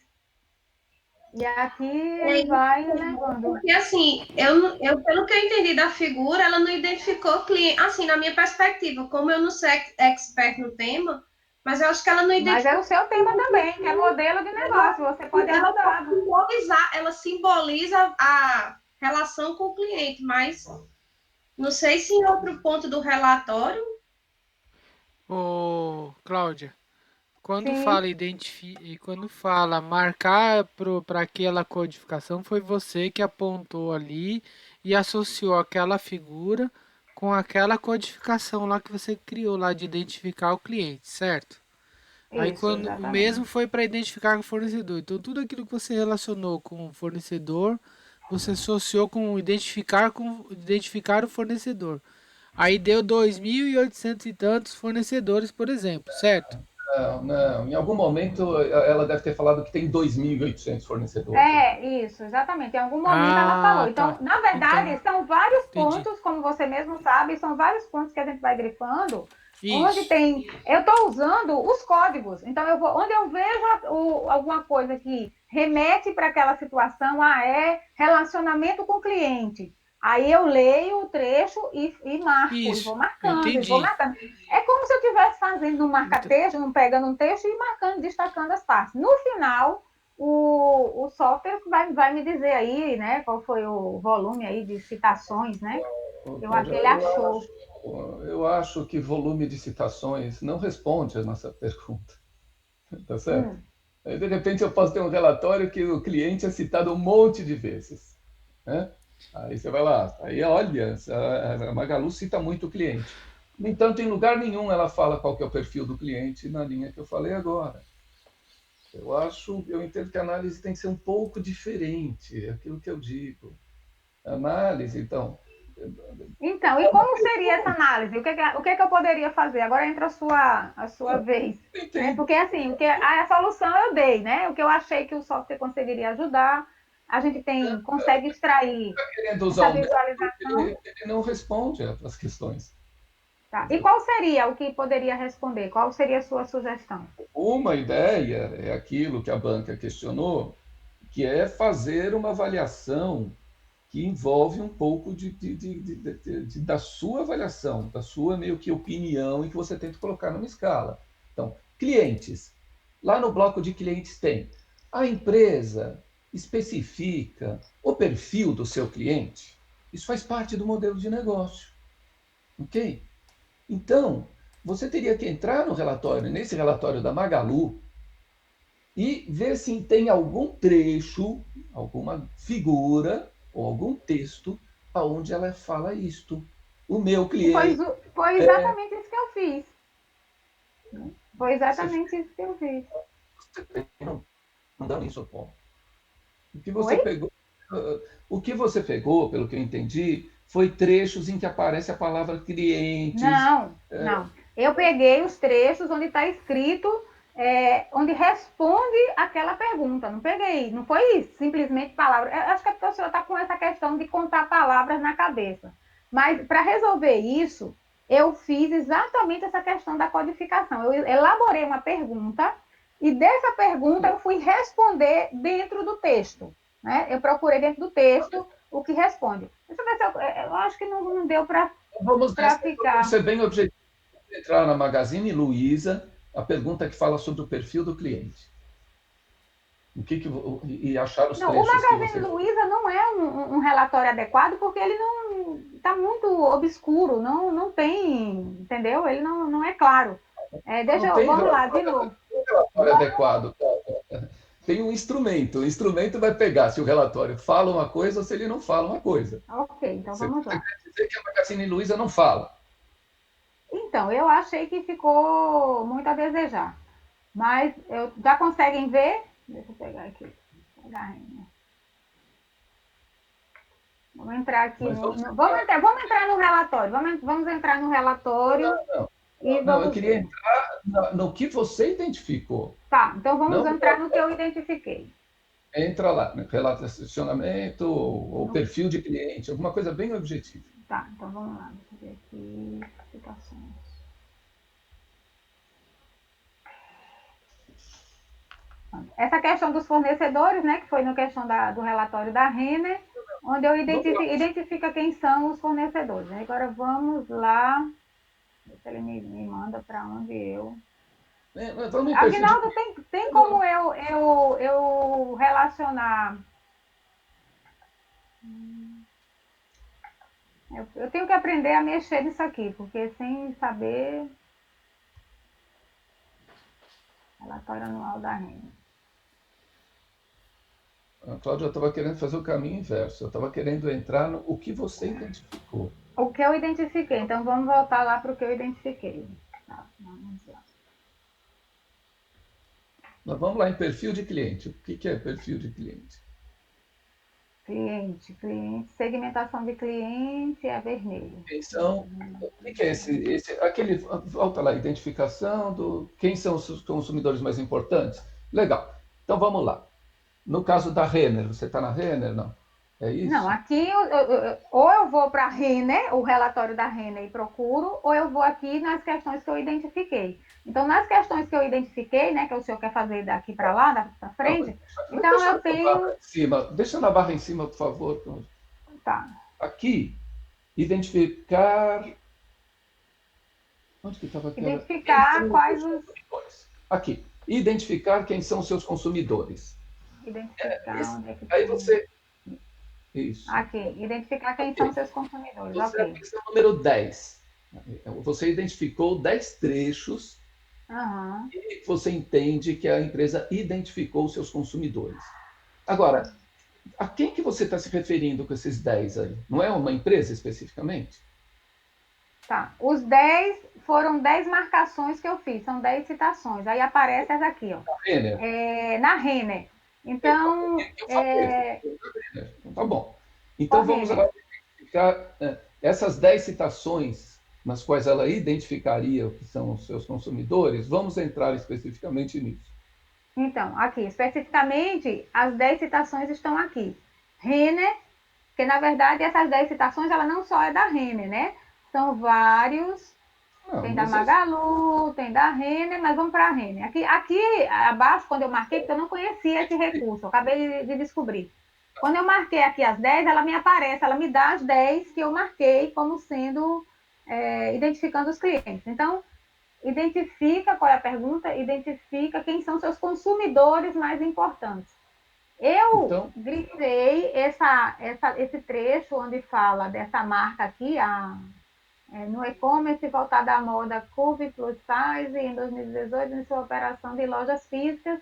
E aqui É ele isso, vai levando. porque assim, pelo que eu entendi da figura, ela não identificou cliente, assim, na minha perspectiva, como eu não sou expert no tema, mas eu acho que ela não Mas é identificou o seu tema também, que é modelo de negócio. Você pode ela pode ajudar. simbolizar, ela simboliza a relação com o cliente, mas não sei se em outro ponto do relatório. Ô, Cláudia, quando Sim, fala e quando fala marcar para aquela codificação, foi você que apontou ali e associou aquela figura com aquela codificação lá que você criou lá de identificar o cliente, certo? Aí isso, quando o mesmo exatamente. foi para identificar o fornecedor. Então tudo aquilo que você relacionou com o fornecedor, você associou com identificar o fornecedor. Aí deu 2.800 e tantos fornecedores, por exemplo, certo? Não, não. Em algum momento ela deve ter falado que tem 2.800 fornecedores. Isso, exatamente. Em algum momento ela falou. Ah, Então, tá. na verdade, Então, são vários entendi. pontos, como você mesmo sabe, são vários pontos que a gente vai grifando, onde Isso. tem. Eu estou usando os códigos. Então, eu vou, onde eu vejo alguma coisa que remete para aquela situação, é relacionamento com o cliente. Aí eu leio o trecho e marco, e vou Isso. Eu marcando, e vou entendi. marcando. É como se eu estivesse fazendo um Então, marca-texto, pegando um texto e marcando, destacando as partes. No final, o software vai me dizer aí, né, qual foi o volume aí de citações, né, eu acho Cláudia, que ele achou. eu acho que volume de citações não responde a nossa pergunta, tá certo? Hum, Aí, de repente, eu posso ter um relatório que o cliente é citado um monte de vezes, né? Aí você vai lá, aí olha, a Magalu cita muito o cliente. No entanto, em lugar nenhum ela fala qual que é o perfil do cliente na linha que eu falei agora. Eu entendo que a análise tem que ser um pouco diferente, é aquilo que eu digo. A análise, então, então, e como seria essa análise? O que eu poderia fazer? Agora entra a sua vez. eu Né? entendo. Porque, assim, a solução eu dei, né? O que eu achei que o software conseguiria ajudar, a gente consegue extrair Querendo usar essa o método, visualização. ele não responde às questões. Tá? E qual seria o que poderia responder? Qual seria a sua sugestão? Uma ideia é aquilo que a banca questionou, que é fazer uma avaliação que envolve um pouco da sua avaliação, da sua meio que opinião e que você tenta colocar numa escala. Então, clientes. Lá no bloco de clientes tem a empresa especifica o perfil do seu cliente. Isso faz parte do modelo de negócio, ok? Então, você teria que entrar no relatório, nesse relatório da Magalu, e ver se tem algum trecho, alguma figura ou algum texto aonde ela fala isto. O meu E foi, cliente, foi exatamente isso que eu fiz. Foi você, exatamente isso que eu fiz. não dá nisso, pô. O que você Oi? pegou, o que você pegou, pelo que eu entendi, foi trechos em que aparece a palavra clientes. Não. Eu peguei os trechos onde está escrito, onde responde aquela pergunta. Não peguei, não foi simplesmente palavras. Eu acho que a professora está com essa questão de contar palavras na cabeça. Mas para resolver isso, eu fiz exatamente essa questão da codificação. Eu elaborei uma pergunta e dessa pergunta eu fui responder dentro do texto. Né? Eu procurei dentro do texto o que responde. Deixa eu ver se eu acho que não deu para Vamos ficar. ser bem objetivo. Entrar na Magazine Luiza, a pergunta que fala sobre o perfil do cliente. E achar os trechos O Magazine que você... Luiza não é um relatório adequado porque ele não está muito obscuro, não tem, entendeu? Ele não é claro. Vamos lá, de novo. Relatório adequado. Tem um instrumento. O instrumento vai pegar se o relatório fala uma coisa ou se ele não fala uma coisa. Ok, então vamos lá. Você quer dizer que a Magazine Luiza não fala? Então, eu achei que ficou muito a desejar. Mas já conseguem ver? Deixa eu pegar aqui. Vamos entrar aqui. Vamos entrar no relatório. Vamos entrar no relatório. Não, eu queria entrar no que você identificou. Tá, então vamos entrar no que eu identifiquei. Entra lá, né? Relacionamento ou perfil de cliente, alguma coisa bem objetiva. Tá, então vamos lá. Deixa eu ver aqui. Citações. Essa questão dos fornecedores, né, que foi na questão do relatório da Renner, onde eu identifica quem são os fornecedores. Agora vamos lá. Ver se ele me manda para onde eu. Aguinaldo, tem como eu relacionar. Eu tenho que aprender a mexer nisso aqui, porque sem saber. Relatório anual da Renner. Cláudia, eu estava querendo fazer o caminho inverso. Eu estava querendo entrar no o que você identificou. O que eu identifiquei. Então, vamos voltar lá para o que eu identifiquei. Tá, vamos lá. Mas vamos lá em perfil de cliente. O que é perfil de cliente? Cliente. Segmentação de cliente é vermelho. Então, o que é aquele, volta lá, identificação do quem são os consumidores mais importantes? Legal. Então, vamos lá. No caso da Renner, você está na Renner, não? É isso? Não, aqui ou eu vou para a Renner, o relatório da Renner e procuro, ou eu vou aqui nas questões que eu identifiquei. Então, nas questões que eu identifiquei, né, que o senhor quer fazer daqui para lá, para frente, não, então eu tenho... Deixa na barra em cima, por favor. Tá. Aqui, identificar... Onde que estava aqui? Identificar quais os... Aqui, identificar quem são os seus consumidores. Identificar onde é que aí você... Isso. Aqui, identificar quem são seus consumidores. Você é a questão número 10. Você identificou 10 trechos e você entende que a empresa identificou os seus consumidores. Agora, a quem que você está se referindo com esses 10 aí? Não é uma empresa especificamente? Tá. Os 10 foram 10 marcações que eu fiz, são 10 citações. Aí aparece essa aqui, ó. Na Renner? Na Renner. Então. Tá bom. Então vamos agora identificar essas 10 citações nas quais ela identificaria o que são os seus consumidores. Vamos entrar especificamente nisso. Então, aqui, especificamente, as 10 citações estão aqui. Renner, porque na verdade essas 10 citações, ela não só é da Renner, né? São vários. Tem da Magalu, tem da Renner, mas vamos para a Renner. Aqui abaixo, quando eu marquei, porque eu não conhecia esse recurso, eu acabei de descobrir. Quando eu marquei aqui as 10, ela me aparece, ela me dá as 10 que eu marquei como sendo, identificando os clientes. Então, identifica, qual é a pergunta? Identifica quem são seus consumidores mais importantes. Eu grifei esse trecho onde fala dessa marca aqui, no e-commerce voltado à moda Curve Plus Size, em 2018, em sua operação de lojas físicas,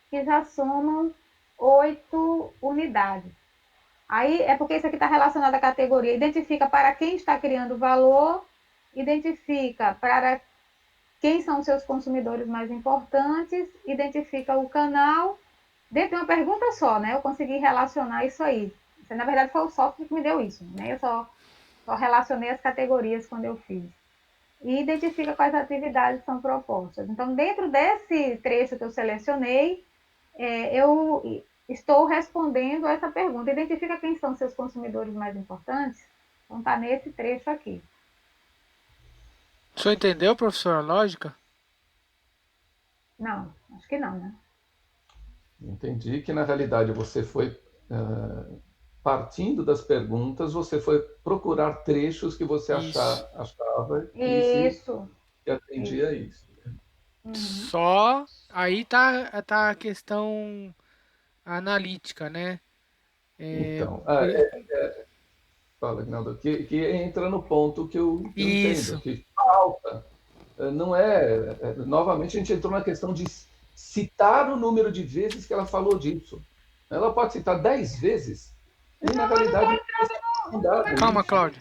que já somam 8 unidades. Aí é porque isso aqui está relacionado à categoria. Identifica para quem está criando valor, identifica para quem são os seus consumidores mais importantes, identifica o canal. Dentro de uma pergunta só, né? Eu consegui relacionar isso aí. Na verdade, foi o software que me deu isso, né? Eu só Só relacionei as categorias quando eu fiz. E identifica quais atividades são propostas. Então, dentro desse trecho que eu selecionei, eu estou respondendo essa pergunta. Identifica quem são seus consumidores mais importantes? Então, está nesse trecho aqui. O senhor entendeu, professor, a lógica? Não, acho que não, né? Entendi que, na realidade, você foi, partindo das perguntas, você foi procurar trechos que você Isso. achava Isso. que atendia a isso. Uhum. Só aí tá a questão analítica, né? Então, Por- fala, Aguinaldo, que entra no ponto que eu entendo, Isso, que falta. Não novamente, a gente entrou na questão de citar o número de vezes que ela falou disso. Ela pode citar 10 vezes, e na Não, mas não realidade estou não dado calma, isso. Cláudia.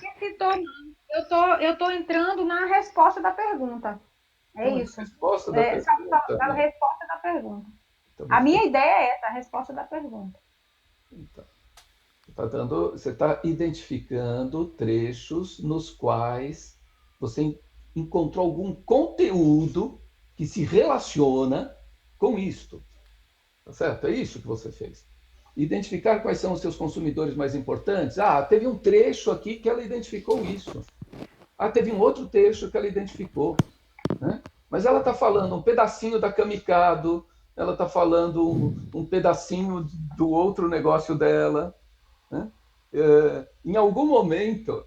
Eu estou entrando na resposta da pergunta. É Não, mas a isso. resposta da pergunta, A né? resposta da pergunta. Então, A minha ideia é essa, a resposta da pergunta. então, você está identificando trechos nos quais você encontrou algum conteúdo que se relaciona com isto. Tá certo? É isso que você fez. Identificar quais são os seus consumidores mais importantes. Ah, teve um trecho aqui que ela identificou isso. Ah, teve um outro trecho que ela identificou. Né? Mas ela está falando um pedacinho da Kamikado, ela está falando um pedacinho do outro negócio dela. Né? Em algum momento,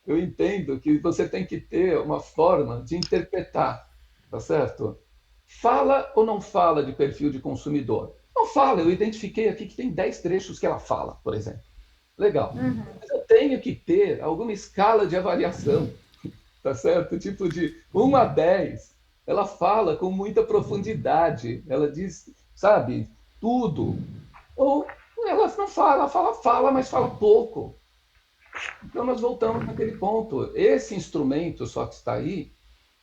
eu entendo que você tem que ter uma forma de interpretar, tá certo? Fala ou não fala de perfil de consumidor? Não fala, eu identifiquei aqui que tem 10 trechos que ela fala, por exemplo. Legal. Mas eu tenho que ter alguma escala de avaliação, tá certo? Tipo de 1 a 10. Ela fala com muita profundidade, ela diz, sabe, tudo. Ou ela não fala, fala, mas fala pouco. Então nós voltamos naquele ponto. Esse instrumento só que está aí,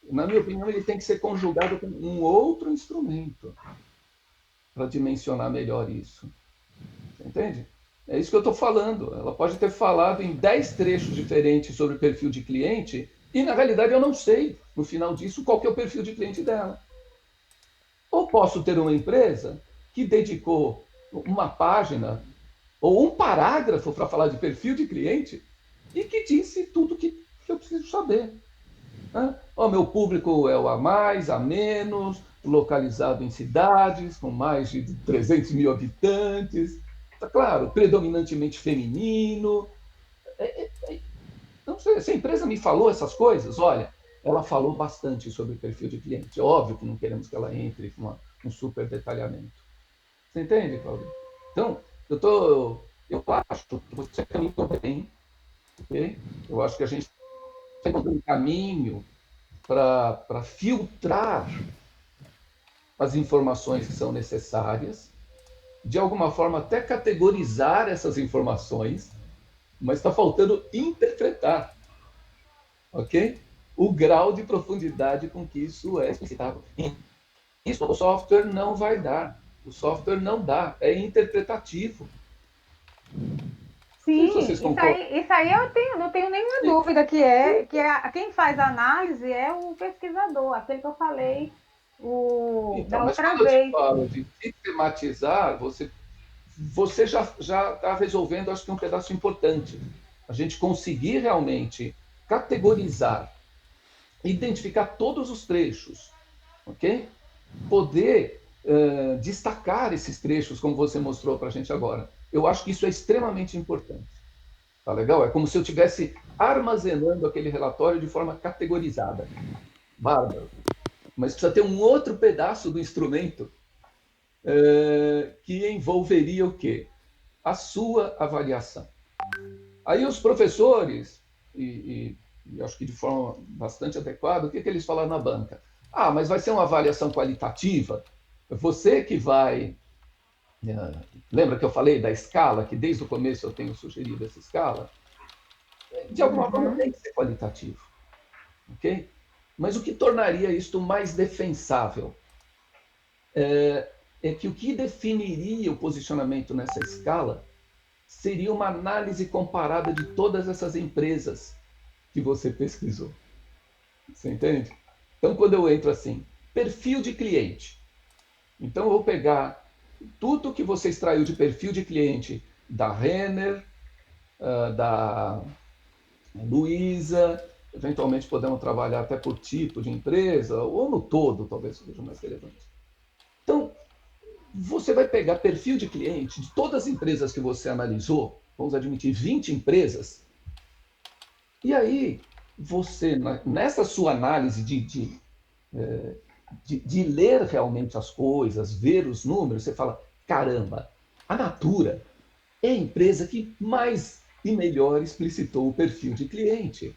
na minha opinião, ele tem que ser conjugado com um outro instrumento para dimensionar melhor isso. Você entende? É isso que eu estou falando. Ela pode ter falado em 10 trechos diferentes sobre o perfil de cliente e, na realidade, eu não sei, no final disso, qual que é o perfil de cliente dela. Ou posso ter uma empresa que dedicou uma página ou um parágrafo para falar de perfil de cliente e que disse tudo que eu preciso saber. Né? O meu público é o a mais, a menos, localizado em cidades com mais de 300 mil habitantes, tá claro, predominantemente feminino. Não sei, se a empresa me falou essas coisas, olha, ela falou bastante sobre o perfil de cliente. É óbvio que não queremos que ela entre com um super detalhamento. Você entende, Claudio? Então, eu acho que você caminhou bem, okay? Eu acho que a gente tem um caminho para filtrar as informações que são necessárias, de alguma forma até categorizar essas informações, mas está faltando interpretar, ok? O grau de profundidade com que isso é explicitado. Isso o software não vai dar. O software não dá. É interpretativo. Não sei se Sim, vocês concordam. isso aí não tenho nenhuma dúvida quem faz a análise é o pesquisador, aquele que eu falei Então, da mas outra quando eu te vez. falo de sistematizar, você já está resolvendo, acho que um pedaço importante. A gente conseguir realmente categorizar, identificar todos os trechos, ok? Poder destacar esses trechos, como você mostrou para a gente agora. Eu acho que isso é extremamente importante. Tá legal? É como se eu estivesse armazenando aquele relatório de forma categorizada. Bárbaro. Mas precisa ter um outro pedaço do instrumento que envolveria o quê? A sua avaliação. Aí os professores, e acho que de forma bastante adequada, o que eles falaram na banca? Ah, mas vai ser uma avaliação qualitativa? Você que vai. Lembra que eu falei da escala, que desde o começo eu tenho sugerido essa escala? De alguma forma tem que ser qualitativo. Ok? Mas o que tornaria isto mais defensável? É que o que definiria o posicionamento nessa escala seria uma análise comparada de todas essas empresas que você pesquisou. Você entende? Então, quando eu entro assim, perfil de cliente. Então, eu vou pegar tudo que você extraiu de perfil de cliente da Renner, da Luiza, eventualmente podemos trabalhar até por tipo de empresa, ou no todo, talvez seja mais relevante. Então, você vai pegar perfil de cliente de todas as empresas que você analisou, vamos admitir 20 empresas, e aí você, nessa sua análise de ler realmente as coisas, ver os números, você fala, caramba, a Natura é a empresa que mais e melhor explicitou o perfil de cliente.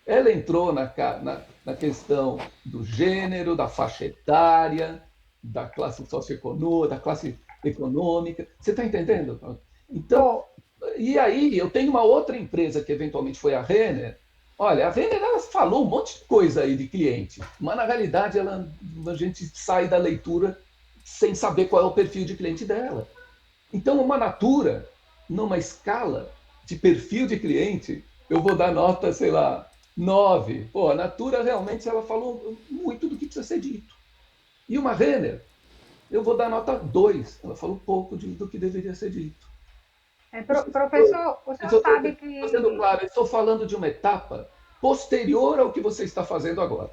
Ela entrou na questão do gênero, da faixa etária, da classe socioeconômica, da classe econômica. Você está entendendo? Então, Pô, e aí eu tenho uma outra empresa que eventualmente foi a Renner. Olha, a Renner ela falou um monte de coisa aí de cliente, mas na realidade a gente sai da leitura sem saber qual é o perfil de cliente dela. Então, uma Natura, numa escala de perfil de cliente, eu vou dar nota, sei lá, 9. Pô, a Natura realmente ela falou muito do que precisa ser dito. E uma Renner, eu vou dar nota 2. Ela falou pouco do que deveria ser dito. professor, o senhor sabe Estou sendo que. claro, eu estou falando de uma etapa posterior ao que você está fazendo agora.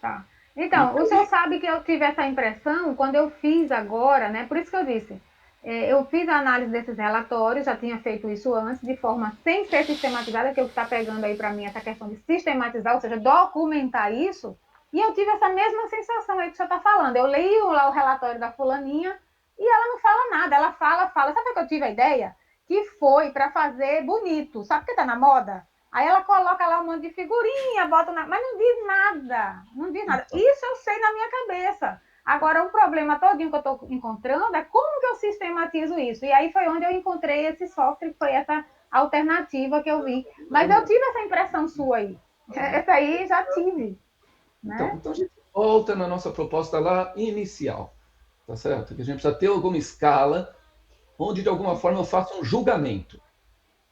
Tá. E Então, o senhor aí, sabe que eu tive essa impressão quando eu fiz agora, né? Por isso que eu disse, eu fiz a análise desses relatórios, já tinha feito isso antes, de forma sem ser sistematizada, que é o que está pegando aí para mim essa questão de sistematizar, ou seja, documentar isso, e eu tive essa mesma sensação aí que o senhor está falando. Eu leio lá o relatório da fulaninha e ela não fala nada, ela fala. Sabe o que eu tive a ideia? Que foi para fazer bonito. Sabe o que está na moda? Aí ela coloca lá um monte de figurinha, bota na... mas não diz nada, não diz nada. então, Isso eu sei na minha cabeça. Agora, o problema todinho que eu estou encontrando é como que eu sistematizo isso. E aí foi onde eu encontrei esse software, que foi essa alternativa que eu vi. Mas eu tive essa impressão sua aí. Essa aí já tive, né? então a gente volta na nossa proposta lá inicial, tá certo? Que a gente precisa ter alguma escala onde de alguma forma eu faça um julgamento,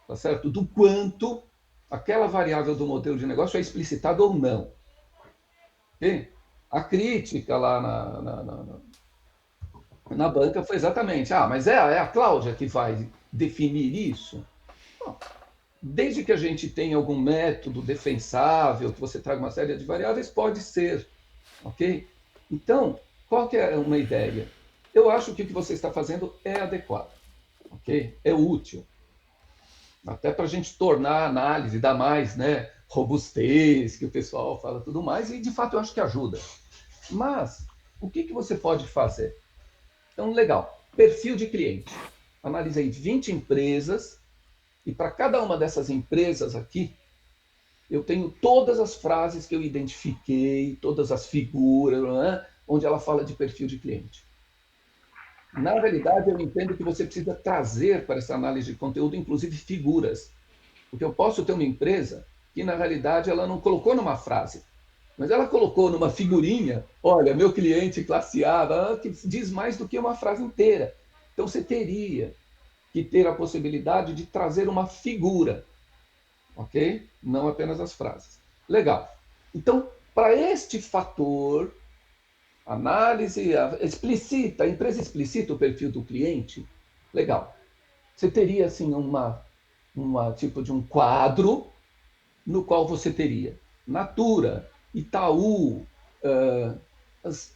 tá certo? Do quanto aquela variável do modelo de negócio é explicitada ou não. Okay? A crítica lá na banca foi exatamente, mas é a Cláudia que vai definir isso? Não. Desde que a gente tenha algum método defensável, que você traga uma série de variáveis, pode ser, ok? Então, qual que é uma ideia? Eu acho que o que você está fazendo é adequado, ok? É útil. Até para a gente tornar a análise, dar mais, né, robustez, que o pessoal fala tudo mais, e de fato eu acho que ajuda. Mas, o que você pode fazer? Então, legal, perfil de cliente. Analisei 20 empresas, e para cada uma dessas empresas aqui, eu tenho todas as frases que eu identifiquei, todas as figuras, né, onde ela fala de perfil de cliente. Na realidade, eu entendo que você precisa trazer para essa análise de conteúdo, inclusive figuras. Porque eu posso ter uma empresa que, na realidade, ela não colocou numa frase, mas ela colocou numa figurinha, olha, meu cliente classe A, que diz mais do que uma frase inteira. Então, você teria que ter a possibilidade de trazer uma figura, ok? Não apenas as frases. Legal. Então, para este fator, análise explicita, a empresa explicita o perfil do cliente, legal. Você teria, assim, uma tipo de um quadro no qual você teria Natura, Itaú,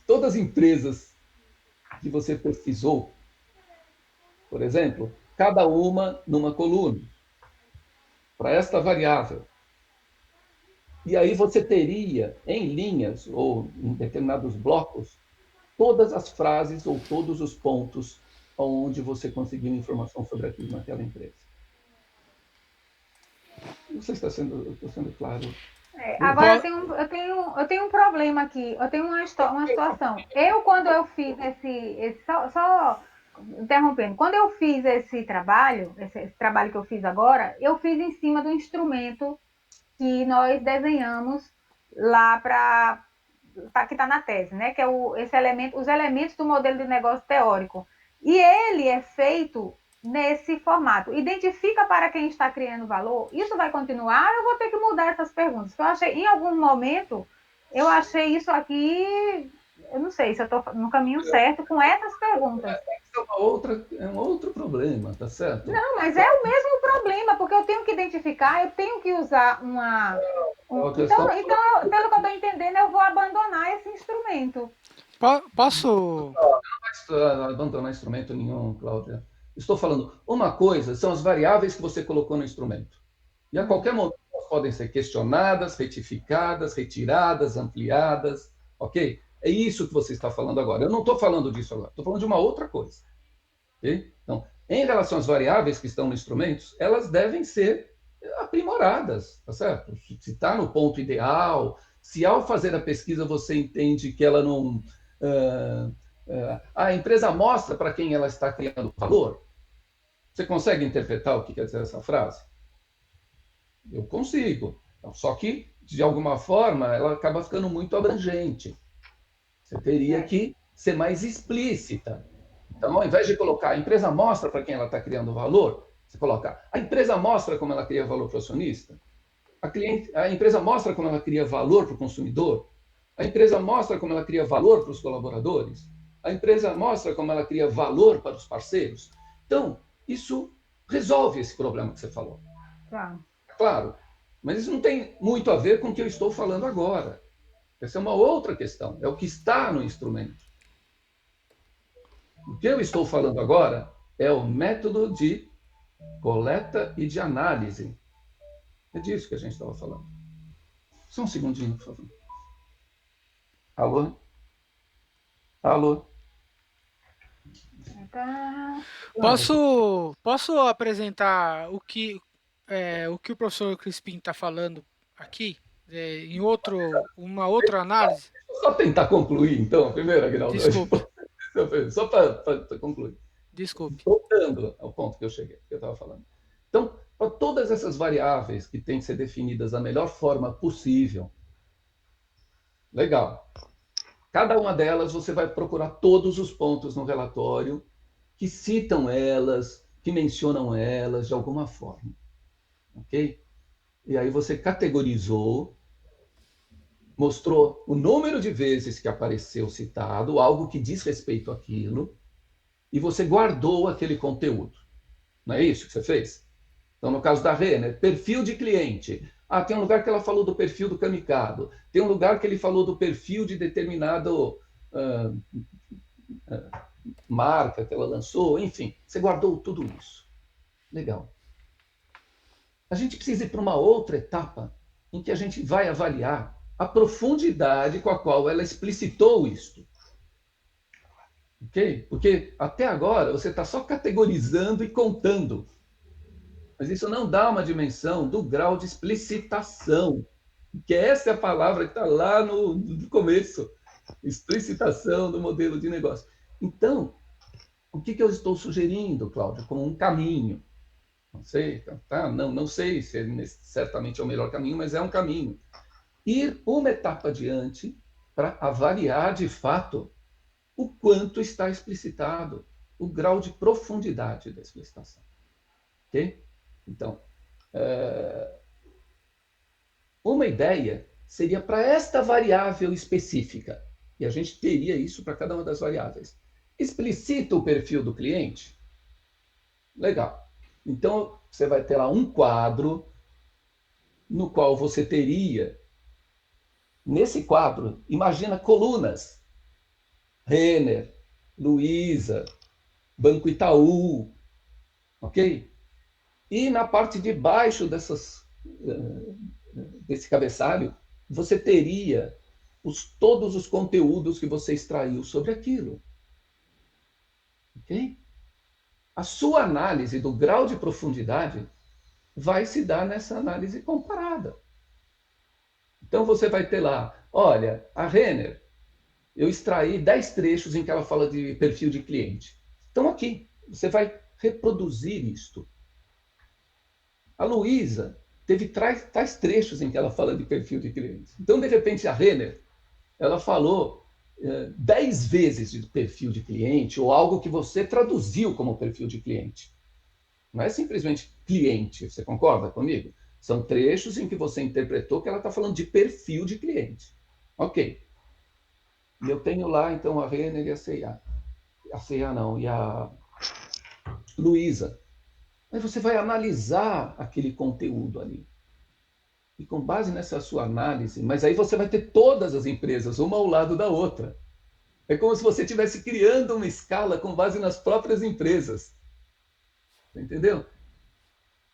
todas as empresas que você pesquisou, por exemplo, cada uma numa coluna, para esta variável. E aí você teria, em linhas ou em determinados blocos, todas as frases ou todos os pontos onde você conseguiu informação sobre aquilo naquela empresa. Não sei se estou sendo claro. Agora eu tenho um problema aqui, eu tenho uma situação. Quando eu fiz só interrompendo, quando eu fiz esse trabalho que eu fiz agora, eu fiz em cima do instrumento que nós desenhamos lá para que está na tese, né? Que é os elementos do modelo de negócio teórico. E ele é feito nesse formato. Identifica para quem está criando valor? Isso vai continuar? Eu vou ter que mudar essas perguntas. Eu achei, em algum momento, eu achei isso aqui, eu não sei se eu estou no caminho certo com essas perguntas. É um outro problema, tá certo? Não, mas é o mesmo problema, porque eu tenho que identificar, eu tenho que usar uma. Então, pelo que eu estou entendendo, eu vou abandonar esse instrumento. Posso? Não abandonar instrumento nenhum, Cláudia. Estou falando, uma coisa são as variáveis que você colocou no instrumento. E a qualquer momento elas podem ser questionadas, retificadas, retiradas, ampliadas, ok? É isso que você está falando agora. Eu não estou falando disso agora, estou falando de uma outra coisa. Okay? Então, em relação às variáveis que estão no instrumento, elas devem ser aprimoradas, tá certo? Se está no ponto ideal, se ao fazer a pesquisa você entende que ela não... a empresa mostra para quem ela está criando valor. Você consegue interpretar o que quer dizer essa frase? Eu consigo. Só que, de alguma forma, ela acaba ficando muito abrangente. Você teria que ser mais explícita. Então, ao invés de colocar a empresa mostra para quem ela está criando valor, você coloca a empresa mostra como ela cria valor para o acionista, a empresa mostra como ela cria valor para o consumidor, a empresa mostra como ela cria valor para os colaboradores, a empresa mostra como ela cria valor para os parceiros. Então, isso resolve esse problema que você falou. Claro, mas isso não tem muito a ver com o que eu estou falando agora. Essa é uma outra questão, é o que está no instrumento. O que eu estou falando agora é o método de coleta e de análise. É disso que a gente estava falando. Só um segundinho, por favor. Alô? Alô? Posso apresentar o que o professor Crispim está falando aqui, em uma outra análise? Deixa eu só tentar concluir, então, primeiro, Aguinaldo. Desculpe. Só para concluir. Desculpe. Voltando ao ponto que eu cheguei, que eu estava falando. Então, para todas essas variáveis que têm que ser definidas da melhor forma possível, legal. Cada uma delas você vai procurar todos os pontos no relatório que citam elas, que mencionam elas de alguma forma. Ok? E aí você categorizou, mostrou o número de vezes que apareceu citado, algo que diz respeito àquilo, e você guardou aquele conteúdo. Não é isso que você fez? Então, no caso da Renner, perfil de cliente. Ah, tem um lugar que ela falou do perfil do Kamikado. Tem um lugar que ele falou do perfil de determinado marca que ela lançou. Enfim, você guardou tudo isso. Legal. A gente precisa ir para uma outra etapa em que a gente vai avaliar a profundidade com a qual ela explicitou isto. Ok? Porque até agora você está só categorizando e contando. Mas isso não dá uma dimensão do grau de explicitação. Que essa é a palavra que está lá no começo. Explicitação do modelo de negócio. Então, o que eu estou sugerindo, Cláudio, como um caminho? Não sei, tá? Não sei se certamente é o melhor caminho, mas é um caminho. Ir uma etapa adiante para avaliar, de fato, o quanto está explicitado, o grau de profundidade da explicitação. Ok? Então, uma ideia seria para esta variável específica, e a gente teria isso para cada uma das variáveis. Explicita o perfil do cliente? Legal. Então, você vai ter lá um quadro no qual você teria, nesse quadro, imagina colunas. Renner, Luiza, Banco Itaú, ok? E na parte de baixo desse cabeçalho, você teria todos os conteúdos que você extraiu sobre aquilo. Ok? A sua análise do grau de profundidade vai se dar nessa análise comparada. Então você vai ter lá, olha, a Renner, eu extraí 10 trechos em que ela fala de perfil de cliente. Então aqui, você vai reproduzir isto. A Luiza teve tais trechos em que ela fala de perfil de cliente. Então, de repente, a Renner, ela falou 10 vezes de perfil de cliente, ou algo que você traduziu como perfil de cliente. Não é simplesmente cliente, você concorda comigo? São trechos em que você interpretou que ela está falando de perfil de cliente. Ok. E eu tenho lá, então, a Renner e a C&A. A C&A não, e a Luísa. Aí você vai analisar aquele conteúdo ali. E com base nessa sua análise, mas aí você vai ter todas as empresas, uma ao lado da outra. É como se você estivesse criando uma escala com base nas próprias empresas. Entendeu?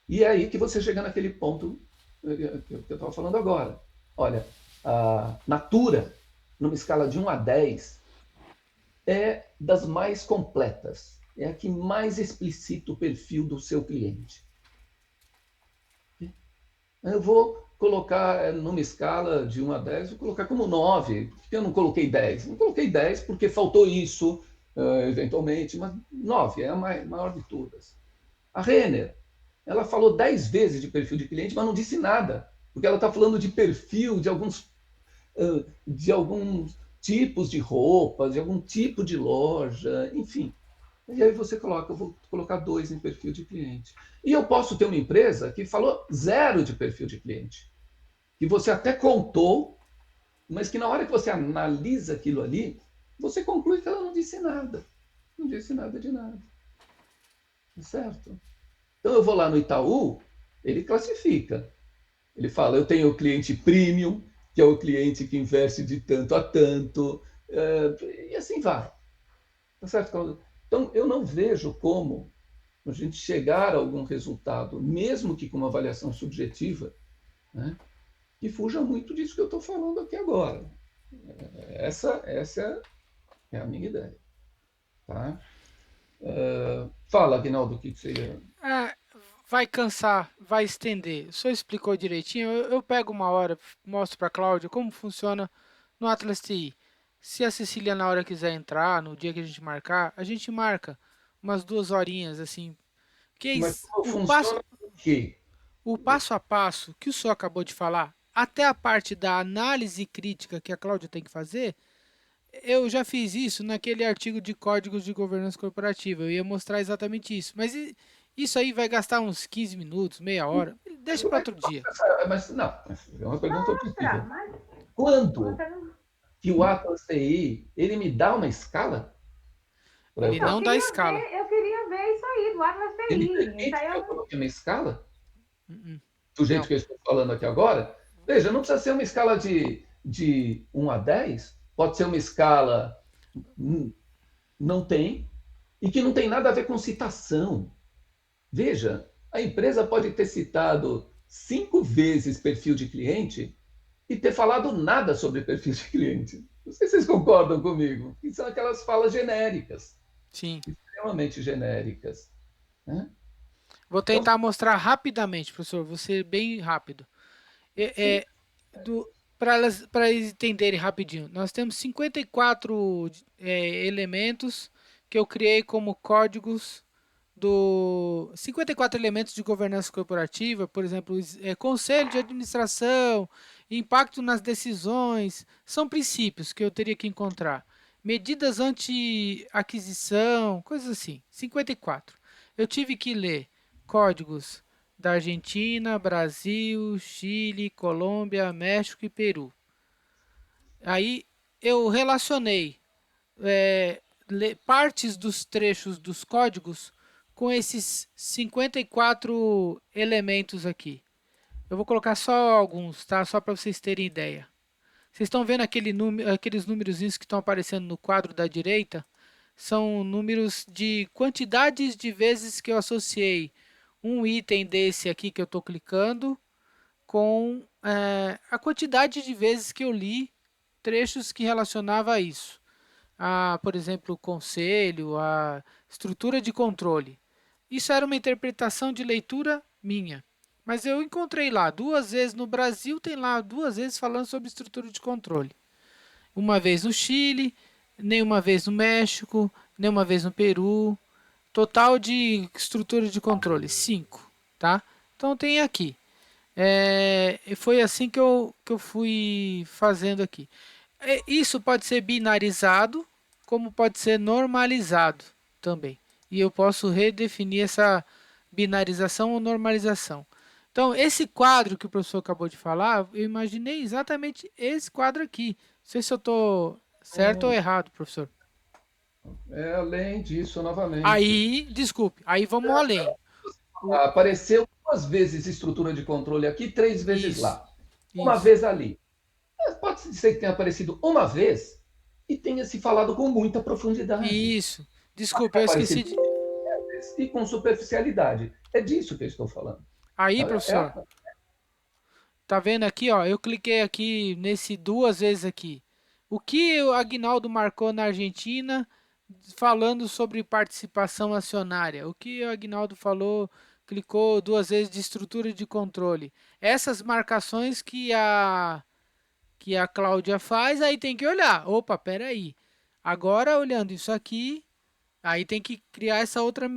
E é aí que você chega naquele ponto que eu estava falando agora. Olha, a Natura, numa escala de 1 a 10, é das mais completas. É a que mais explicita o perfil do seu cliente. Eu vou colocar numa escala de 1 a 10, vou colocar como 9. Por que eu não coloquei 10? Não coloquei 10 porque faltou isso, eventualmente, mas 9 é a maior de todas. A Renner, ela falou 10 vezes de perfil de cliente, mas não disse nada, porque ela está falando de perfil de alguns tipos de roupas, de algum tipo de loja, enfim. E aí você coloca, eu vou colocar 2 em perfil de cliente. E eu posso ter uma empresa que falou 0 de perfil de cliente, que você até contou, mas que na hora que você analisa aquilo ali, você conclui que ela não disse nada. Não disse nada de nada. Certo? Então eu vou lá no Itaú, ele classifica. Ele fala, eu tenho o cliente premium, que é o cliente que investe de tanto a tanto, e assim vai. Tá certo, Cláudio? Então, eu não vejo como a gente chegar a algum resultado, mesmo que com uma avaliação subjetiva, né, que fuja muito disso que eu estou falando aqui agora. Essa é a minha ideia. Tá? Fala, Aguinaldo, o que você ia... Ah, vai cansar, vai estender. O senhor explicou direitinho. Eu pego uma hora, mostro para a Cláudia como funciona no Atlas TI. Se a Cecília na hora quiser entrar, no dia que a gente marcar, a gente marca umas 2 horinhas assim. Que é Mas como o passo, funciona o quê? o passo a passo que o senhor acabou de falar, até a parte da análise crítica que a Cláudia tem que fazer, eu já fiz isso naquele artigo de códigos de governança corporativa. Eu ia mostrar exatamente isso. Mas isso aí vai gastar uns 15 minutos, meia hora. Deixa para outro dia. Mas não, é uma pergunta Tá, objetiva. mas Quando você não. que o Atlas TI, ele me dá uma escala para eu Ele Então, não dá escala. eu queria ver isso aí, do Atlas Ele TI. Isso permite aí que eu eu. coloque uma escala Uh-uh. do jeito Não. que eu estou falando aqui agora? Veja, não precisa ser uma escala de 1 a 10, pode ser uma escala não tem, e que não tem nada a ver com citação. Veja, a empresa pode ter citado 5 vezes perfil de cliente e ter falado nada sobre perfil de cliente. Não sei se vocês concordam comigo. E são aquelas falas genéricas, Sim. extremamente genéricas. Né? Vou Então, tentar mostrar rapidamente, professor. Vou ser bem rápido. sim, É, para eles entenderem rapidinho, nós temos 54 elementos que eu criei como códigos do 54 elementos de governança corporativa, por exemplo, conselho de administração, impacto nas decisões, são princípios que eu teria que encontrar. Medidas anti-aquisição, coisas assim. 54. Eu tive que ler códigos da Argentina, Brasil, Chile, Colômbia, México e Peru. Aí eu relacionei partes dos trechos dos códigos com esses 54 elementos aqui. Eu vou colocar só alguns, tá? Só para vocês terem ideia. Vocês estão vendo aqueles númerozinhos que estão aparecendo no quadro da direita? São números de quantidades de vezes que eu associei um item desse aqui que eu estou clicando com a quantidade de vezes que eu li trechos que relacionava a isso. Por exemplo, o conselho, a estrutura de controle. Isso era uma interpretação de leitura minha. Mas eu encontrei lá 2 vezes no Brasil, tem lá 2 vezes falando sobre estrutura de controle. Uma vez no Chile, nenhuma vez no México, nenhuma vez no Peru. Total de estrutura de controle, 5. Tá? Então tem aqui. Foi assim que eu fui fazendo aqui. Isso pode ser binarizado, como pode ser normalizado também. E eu posso redefinir binarização ou normalização. Então, esse quadro que o professor acabou de falar, eu imaginei exatamente esse quadro aqui. Não sei se eu estou certo ou errado, professor. Além disso, novamente. Aí, desculpe, aí vamos além. Apareceu 2 vezes estrutura de controle aqui, 3 vezes Isso, lá. Uma isso. vez ali. Pode ser que tenha aparecido uma vez e tenha se falado com muita profundidade. Isso. Desculpe, eu esqueci de. E com superficialidade. É disso que eu estou falando. Aí, professor, tá vendo aqui, ó? Eu cliquei aqui nesse 2 vezes aqui. O que o Aguinaldo marcou na Argentina falando sobre participação acionária? O que o Aguinaldo falou, clicou 2 vezes de estrutura de controle? Essas marcações que a Cláudia faz, aí tem que olhar. Opa, peraí. Agora, olhando isso aqui, aí tem que criar essa outra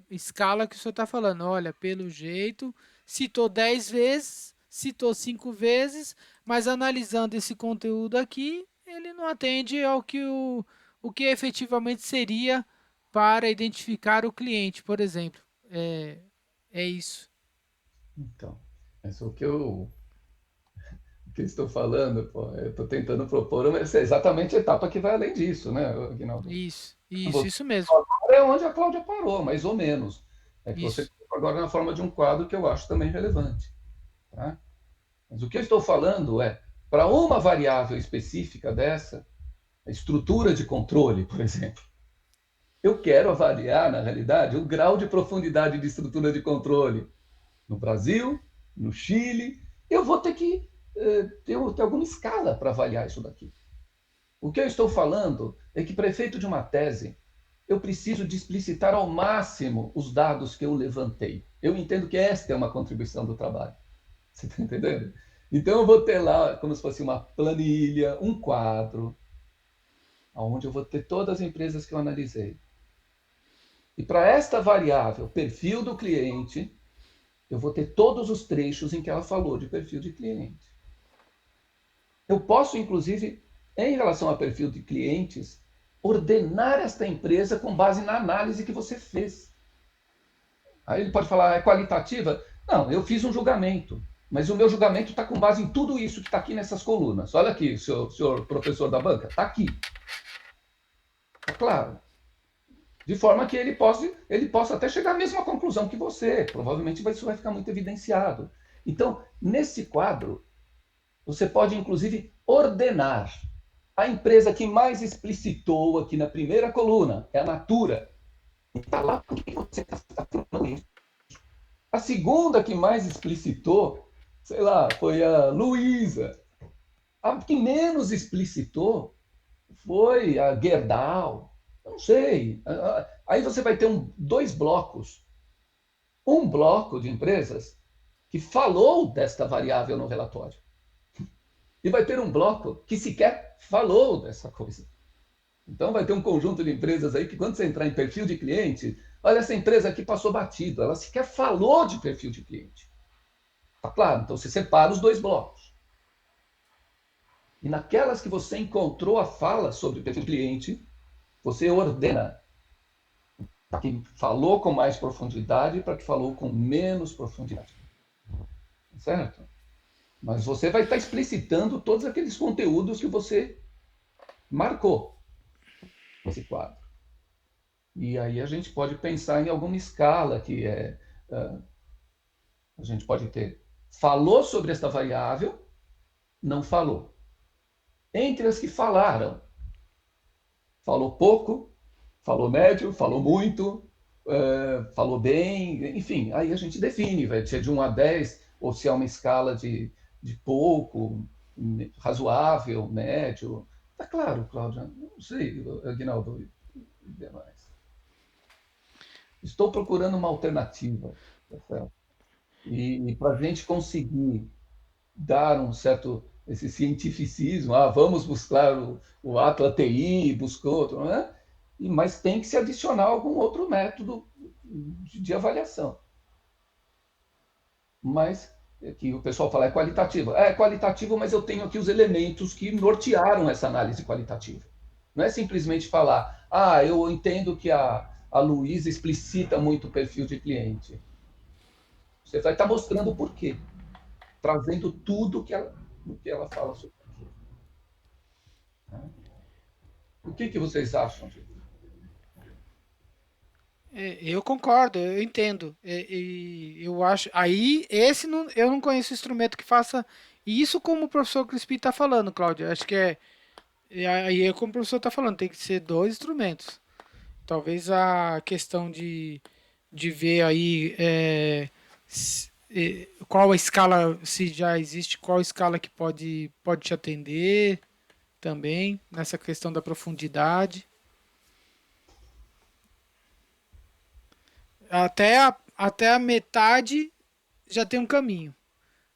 escala que o senhor está falando. Olha, pelo jeito, citou 10 vezes, citou 5 vezes, mas analisando esse conteúdo aqui, ele não atende ao que o que efetivamente seria para identificar o cliente, por exemplo. É isso. Então, mas o que eu estou falando, pô, eu estou tentando propor exatamente a etapa que vai além disso, né, Aguinaldo? Isso mesmo. Agora é onde a Cláudia parou, mais ou menos. É que você Isso. colocou agora na forma de um quadro que eu acho também relevante. Tá? Mas o que eu estou falando é, para uma variável específica dessa, a estrutura de controle, por exemplo, eu quero avaliar, na realidade, o grau de profundidade de estrutura de controle no Brasil, no Chile. Eu vou ter que ter alguma escala para avaliar isso daqui. O que eu estou falando é que, para efeito de uma tese, eu preciso de explicitar ao máximo os dados que eu levantei. Eu entendo que esta é uma contribuição do trabalho. Você está entendendo? Então, eu vou ter lá, como se fosse uma planilha, um quadro, onde eu vou ter todas as empresas que eu analisei. E para esta variável, perfil do cliente, eu vou ter todos os trechos em que ela falou de perfil de cliente. Eu posso, inclusive, em relação a perfil de clientes, ordenar esta empresa com base na análise que você fez. Aí ele pode falar, é qualitativa? Não, eu fiz um julgamento, mas o meu julgamento está com base em tudo isso que está aqui nessas colunas. Olha aqui, senhor professor da banca, está aqui. Está claro. De forma que ele possa até chegar à mesma conclusão que você. Provavelmente isso vai ficar muito evidenciado. Então, nesse quadro, você pode, inclusive, ordenar. A empresa que mais explicitou aqui na primeira coluna é a Natura. Está lá porque você está falando isso. A segunda que mais explicitou, sei lá, foi a Luísa. A que menos explicitou foi a Gerdau. Eu não sei. Aí você vai ter 2 blocos. Um bloco de empresas que falou desta variável no relatório. E vai ter um bloco que sequer falou dessa coisa. Então, vai ter um conjunto de empresas aí que, quando você entrar em perfil de cliente, olha, essa empresa aqui passou batido, ela sequer falou de perfil de cliente. Tá claro? Então, você separa os 2 blocos. E naquelas que você encontrou a fala sobre perfil de cliente, você ordena para quem falou com mais profundidade e para quem falou com menos profundidade. Certo? Mas você vai estar explicitando todos aqueles conteúdos que você marcou nesse quadro. E aí a gente pode pensar em alguma escala que a gente pode ter. Falou sobre esta variável, não falou. Entre as que falaram, falou pouco, falou médio, falou muito, falou bem, enfim, aí a gente define, vai ser de 1 a 10, ou se é uma escala de pouco, razoável, médio. Tá claro, Cláudia, não sei, Aguinaldo e demais. Estou procurando uma alternativa, tá certo? E para a gente conseguir dar um certo esse cientificismo, vamos buscar o Atlas TI, buscou outro, né? Mas tem que se adicionar algum outro método de avaliação. Mas que o pessoal fala é qualitativo. É qualitativo, mas eu tenho aqui os elementos que nortearam essa análise qualitativa. Não é simplesmente falar, eu entendo que a a Luísa explicita muito o perfil de cliente. Você vai estar mostrando o porquê, trazendo tudo o que ela fala sobre aquilo. O que vocês acham disso? Eu concordo, eu entendo. Eu acho. Aí, esse não, eu não conheço instrumento que faça isso como o professor Crispi está falando, Cláudio. Acho que aí é como o professor está falando, tem que ser dois instrumentos. Talvez a questão de ver aí qual a escala, se já existe, qual escala que pode te atender também, nessa questão da profundidade. Até a metade já tem um caminho.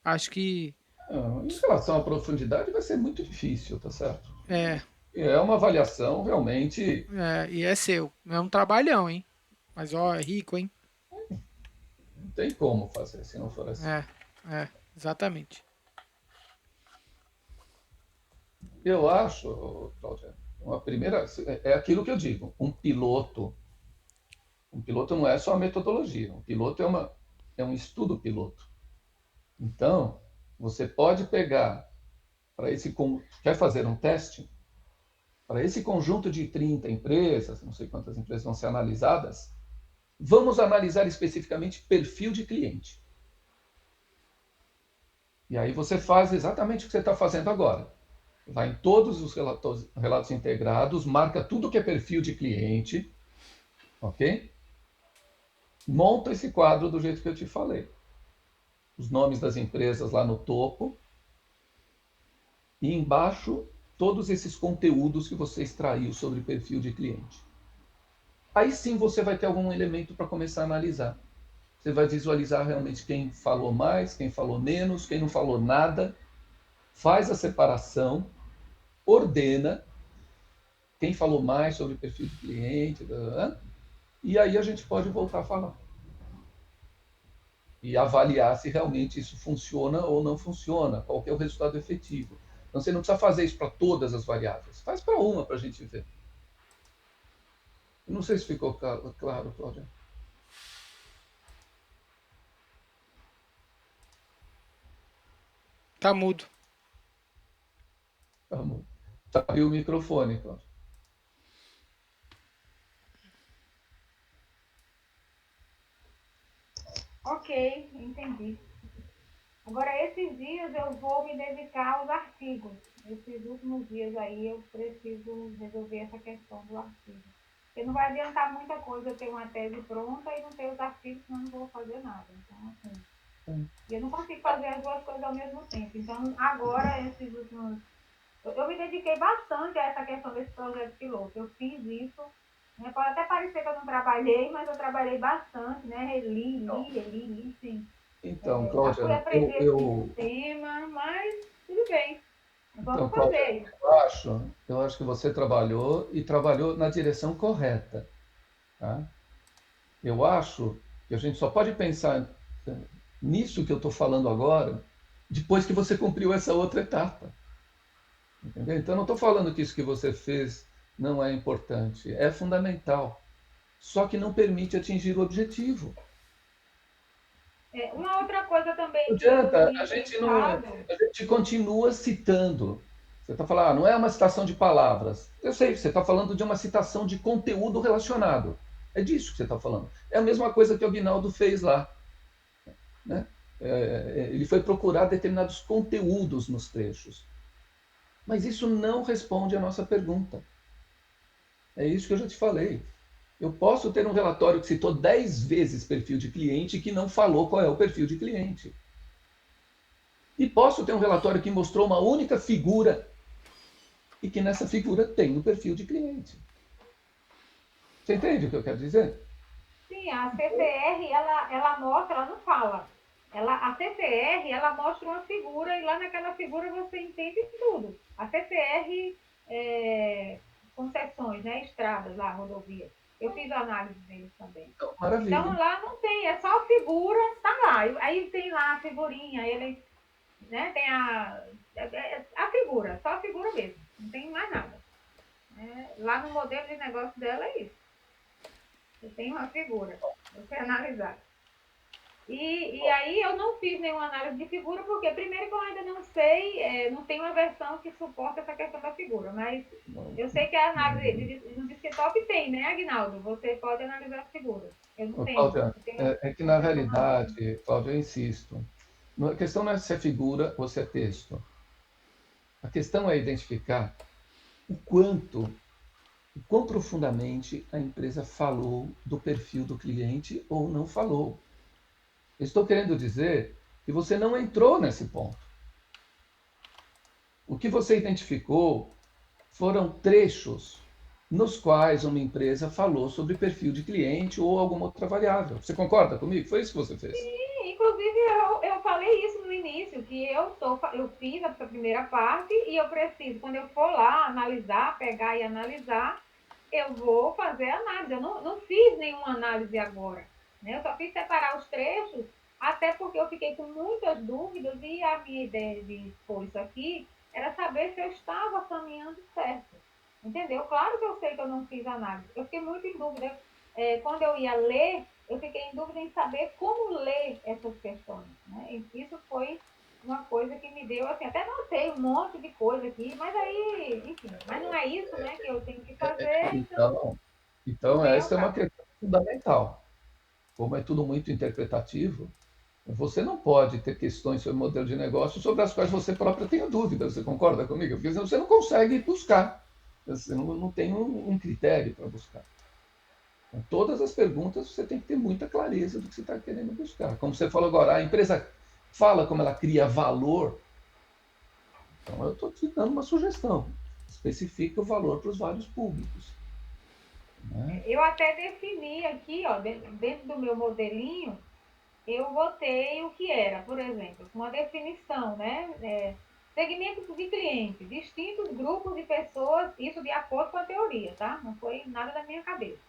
Acho que Em relação à profundidade, vai ser muito difícil, tá certo? é, É uma avaliação realmente. e é seu. É um trabalhão, hein? Mas ó, é rico, hein? Não tem como fazer se não for assim. É, exatamente. Eu acho, Cláudia, uma primeira. É aquilo que eu digo: um piloto. Um piloto não é só a metodologia, um piloto é um estudo piloto. Então, você pode pegar para esse. Quer fazer um teste? Para esse conjunto de 30 empresas, não sei quantas empresas vão ser analisadas, vamos analisar especificamente perfil de cliente. E aí você faz exatamente o que você está fazendo agora. Vai em todos os relatos integrados, marca tudo que é perfil de cliente, ok? Monta esse quadro do jeito que eu te falei. Os nomes das empresas lá no topo e embaixo todos esses conteúdos que você extraiu sobre perfil de cliente. Aí sim você vai ter algum elemento para começar a analisar. Você vai visualizar realmente quem falou mais, quem falou menos, quem não falou nada, faz a separação, ordena quem falou mais sobre o perfil de cliente, e aí a gente pode voltar a falar. E avaliar se realmente isso funciona ou não funciona, qual que é o resultado efetivo. Então você não precisa fazer isso para todas as variáveis, faz para uma para a gente ver. Não sei se ficou claro, Cláudia. Tá mudo. Vamos. Abriu o microfone, Cláudia. Ok, entendi. Agora, esses dias eu vou me dedicar aos artigos. Esses últimos dias aí eu preciso resolver essa questão do artigo. Porque não vai adiantar muita coisa eu ter uma tese pronta e não ter os artigos, senão não vou fazer nada. Então, assim, eu não consigo fazer as duas coisas ao mesmo tempo. Então, agora, esses últimos... Eu me dediquei bastante a essa questão desse projeto piloto. Eu fiz isso, né? Pode até parecer que eu não trabalhei, mas eu trabalhei bastante, né? Reli, sim. Então, Já fui Cláudia, aprender esse sistema, mas tudo bem. então, Vamos Cláudia, fazer. eu acho que você trabalhou e trabalhou na direção correta. Tá? Eu acho que a gente só pode pensar nisso que eu estou falando agora depois que você cumpriu essa outra etapa. Entendeu? Então, eu não estou falando que isso que você fez não é importante, é fundamental. Só que não permite atingir o objetivo. Uma outra coisa também Não que eu adianta, tinha a gente não, pensado, a gente continua citando. Você está falando, não é uma citação de palavras. Eu sei, você está falando de uma citação de conteúdo relacionado. É disso que você está falando. É a mesma coisa que o Aguinaldo fez lá. Né? Ele foi procurar determinados conteúdos nos trechos. Mas isso não responde à nossa pergunta. É isso que eu já te falei. Eu posso ter um relatório que citou 10 vezes perfil de cliente e que não falou qual é o perfil de cliente. E posso ter um relatório que mostrou uma única figura e que nessa figura tem o perfil de cliente. Você entende o que eu quero dizer? sim, a CCR, ela mostra, ela não fala. A CCR, ela mostra uma figura e lá naquela figura você entende tudo. A CCR, concessões, né? Estradas lá, rodovias. Eu fiz a análise deles também. Então, maravilha. Então lá não tem, é só a figura, tá lá. Aí tem lá a figurinha, ele, né? Tem a figura, só a figura mesmo. Não tem mais nada. Lá no modelo de negócio dela é isso. Você tem uma figura, você analisar. E aí eu não fiz nenhuma análise de figura, porque primeiro que eu ainda não sei, não tem uma versão que suporta essa questão da figura, mas eu sei que a análise no desktop tem, né, Aguinaldo? Você pode analisar as figuras. Eu não tenho. Cláudia, Eu tenho é que na realidade, Cláudia, eu insisto, a questão não é se é figura ou se é texto. A questão é identificar o quão profundamente a empresa falou do perfil do cliente ou não falou. Estou querendo dizer que você não entrou nesse ponto. O que você identificou foram trechos nos quais uma empresa falou sobre perfil de cliente ou alguma outra variável. Você concorda comigo? Foi isso que você fez? Inclusive, eu falei isso no início, que eu fiz essa primeira parte e eu preciso, quando eu for lá analisar, pegar e analisar, eu vou fazer análise. Eu não fiz nenhuma análise agora. Né? Eu só fiz separar os trechos, até porque eu fiquei com muitas dúvidas e a minha ideia de expor isso aqui era saber se eu estava caminhando certo. Entendeu? Claro que eu sei que eu não fiz análise. Eu fiquei muito em dúvida. Quando eu ia ler, eu fiquei em dúvida em saber como ler essas questões. Né? Isso foi uma coisa que me deu, assim, até notei um monte de coisa aqui, mas aí, enfim, mas não é isso, né, que eu tenho que fazer, então não Então vem ao essa é uma caso. questão fundamental. Como é tudo muito interpretativo, você não pode ter questões sobre modelo de negócio sobre as quais você próprio tenha dúvidas. Você concorda comigo? Porque senão você não consegue buscar. Você não tem um critério para buscar. Então, todas as perguntas você tem que ter muita clareza do que você está querendo buscar. Como você falou agora, a empresa fala como ela cria valor. Então, eu estou te dando uma sugestão. Especifica o valor para os vários públicos. Né? Eu até defini aqui, ó, dentro do meu modelinho, eu botei o que era, por exemplo, uma definição, né? Segmentos de clientes, distintos grupos de pessoas, isso de acordo com a teoria, tá? Não foi nada da minha cabeça.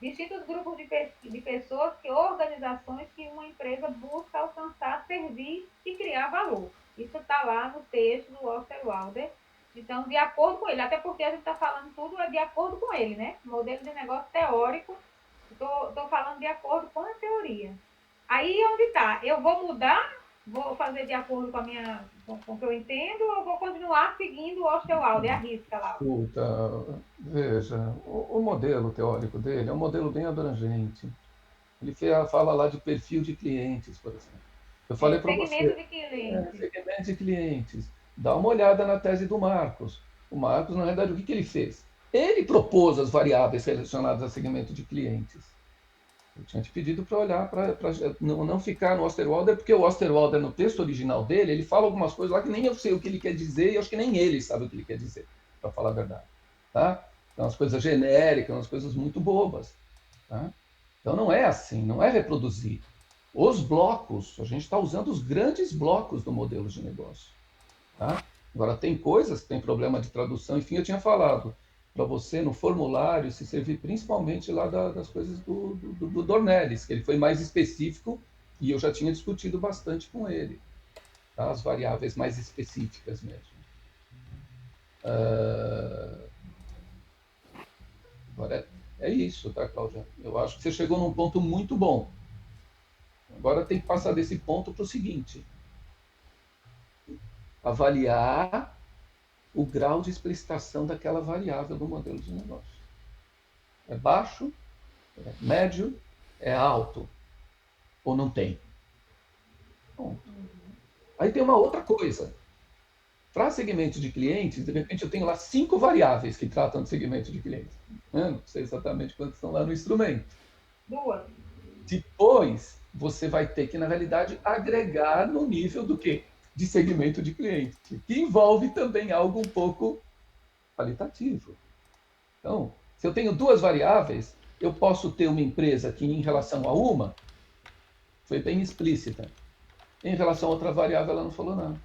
Distintos grupos de pessoas que organizações que uma empresa busca alcançar, servir e criar valor. Isso está lá no texto do Osterwalder. Então, de acordo com ele, até porque a gente está falando tudo de acordo com ele, né? Modelo de negócio teórico, estou falando de acordo com a teoria. Aí onde está? Eu vou mudar, vou fazer de acordo com a minha, com o que eu entendo, ou vou continuar seguindo o Osterwalder, a risca lá? Escuta, veja, o modelo teórico dele é um modelo bem abrangente. Ele fala lá de perfil de clientes, por exemplo. Eu falei para Segmento você, de clientes. segmento de clientes. Dá uma olhada na tese do Marcos. O Marcos, na verdade, o que ele fez? Ele propôs as variáveis relacionadas a segmento de clientes. Eu tinha te pedido para olhar, para não ficar no Osterwalder, porque o Osterwalder, no texto original dele, ele fala algumas coisas lá que nem eu sei o que ele quer dizer, e acho que nem ele sabe o que ele quer dizer, para falar a verdade. Tá? Então, umas coisas genéricas, umas coisas muito bobas. Tá? Então, não é assim, não é reproduzir. Os blocos, a gente está usando os grandes blocos do modelo de negócio. Tá? Agora, tem coisas que tem problema de tradução, enfim, eu tinha falado para você no formulário se servir principalmente lá das coisas do Dornelles, que ele foi mais específico e eu já tinha discutido bastante com ele, tá? As variáveis mais específicas mesmo. Agora é isso, tá, Cláudia? Eu acho que você chegou num ponto muito bom. Agora tem que passar desse ponto para o seguinte: avaliar o grau de explicitação daquela variável do modelo de negócio. É baixo, é médio, é alto ou não tem? Bom, aí tem uma outra coisa. Para segmento de clientes, de repente eu tenho lá 5 variáveis que tratam de segmento de clientes. Não sei exatamente quantas estão lá no instrumento. Duas. Depois, você vai ter que, na realidade, agregar no nível do quê? De segmento de cliente, que envolve também algo um pouco qualitativo. Então, se eu tenho 2 variáveis, eu posso ter uma empresa que, em relação a uma, foi bem explícita. Em relação a outra variável, ela não falou nada.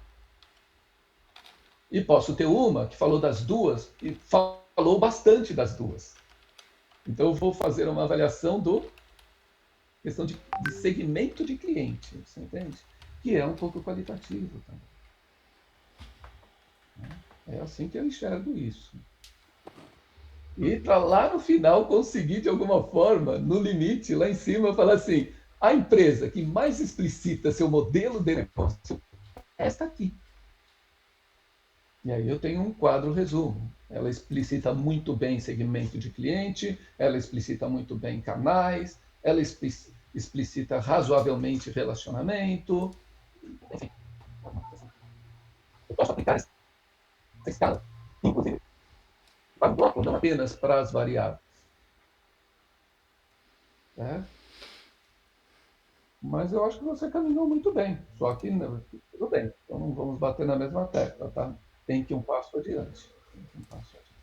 E posso ter uma que falou das duas e falou bastante das duas. Então, eu vou fazer uma avaliação do questão de segmento de cliente, você entende? Que é um pouco qualitativo também. É assim que eu enxergo isso. E para lá no final conseguir, de alguma forma, no limite, lá em cima, falar assim: a empresa que mais explicita seu modelo de negócio é esta aqui. E aí eu tenho um quadro resumo. Ela explicita muito bem segmento de cliente, ela explicita muito bem canais, ela explicita razoavelmente relacionamento. Enfim, eu posso aplicar essa escala, inclusive, para bloco, não apenas para as variáveis. Né? Mas eu acho que você caminhou muito bem. Só que tudo bem, então não vamos bater na mesma tecla, tá? Tem que ir um passo adiante. Um passo adiante.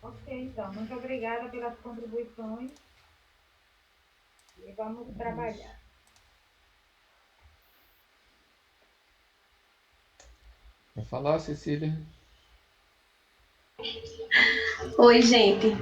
Ok, então. Muito obrigada pelas contribuições. E vamos trabalhar. Quer falar, Cecília? Oi, gente.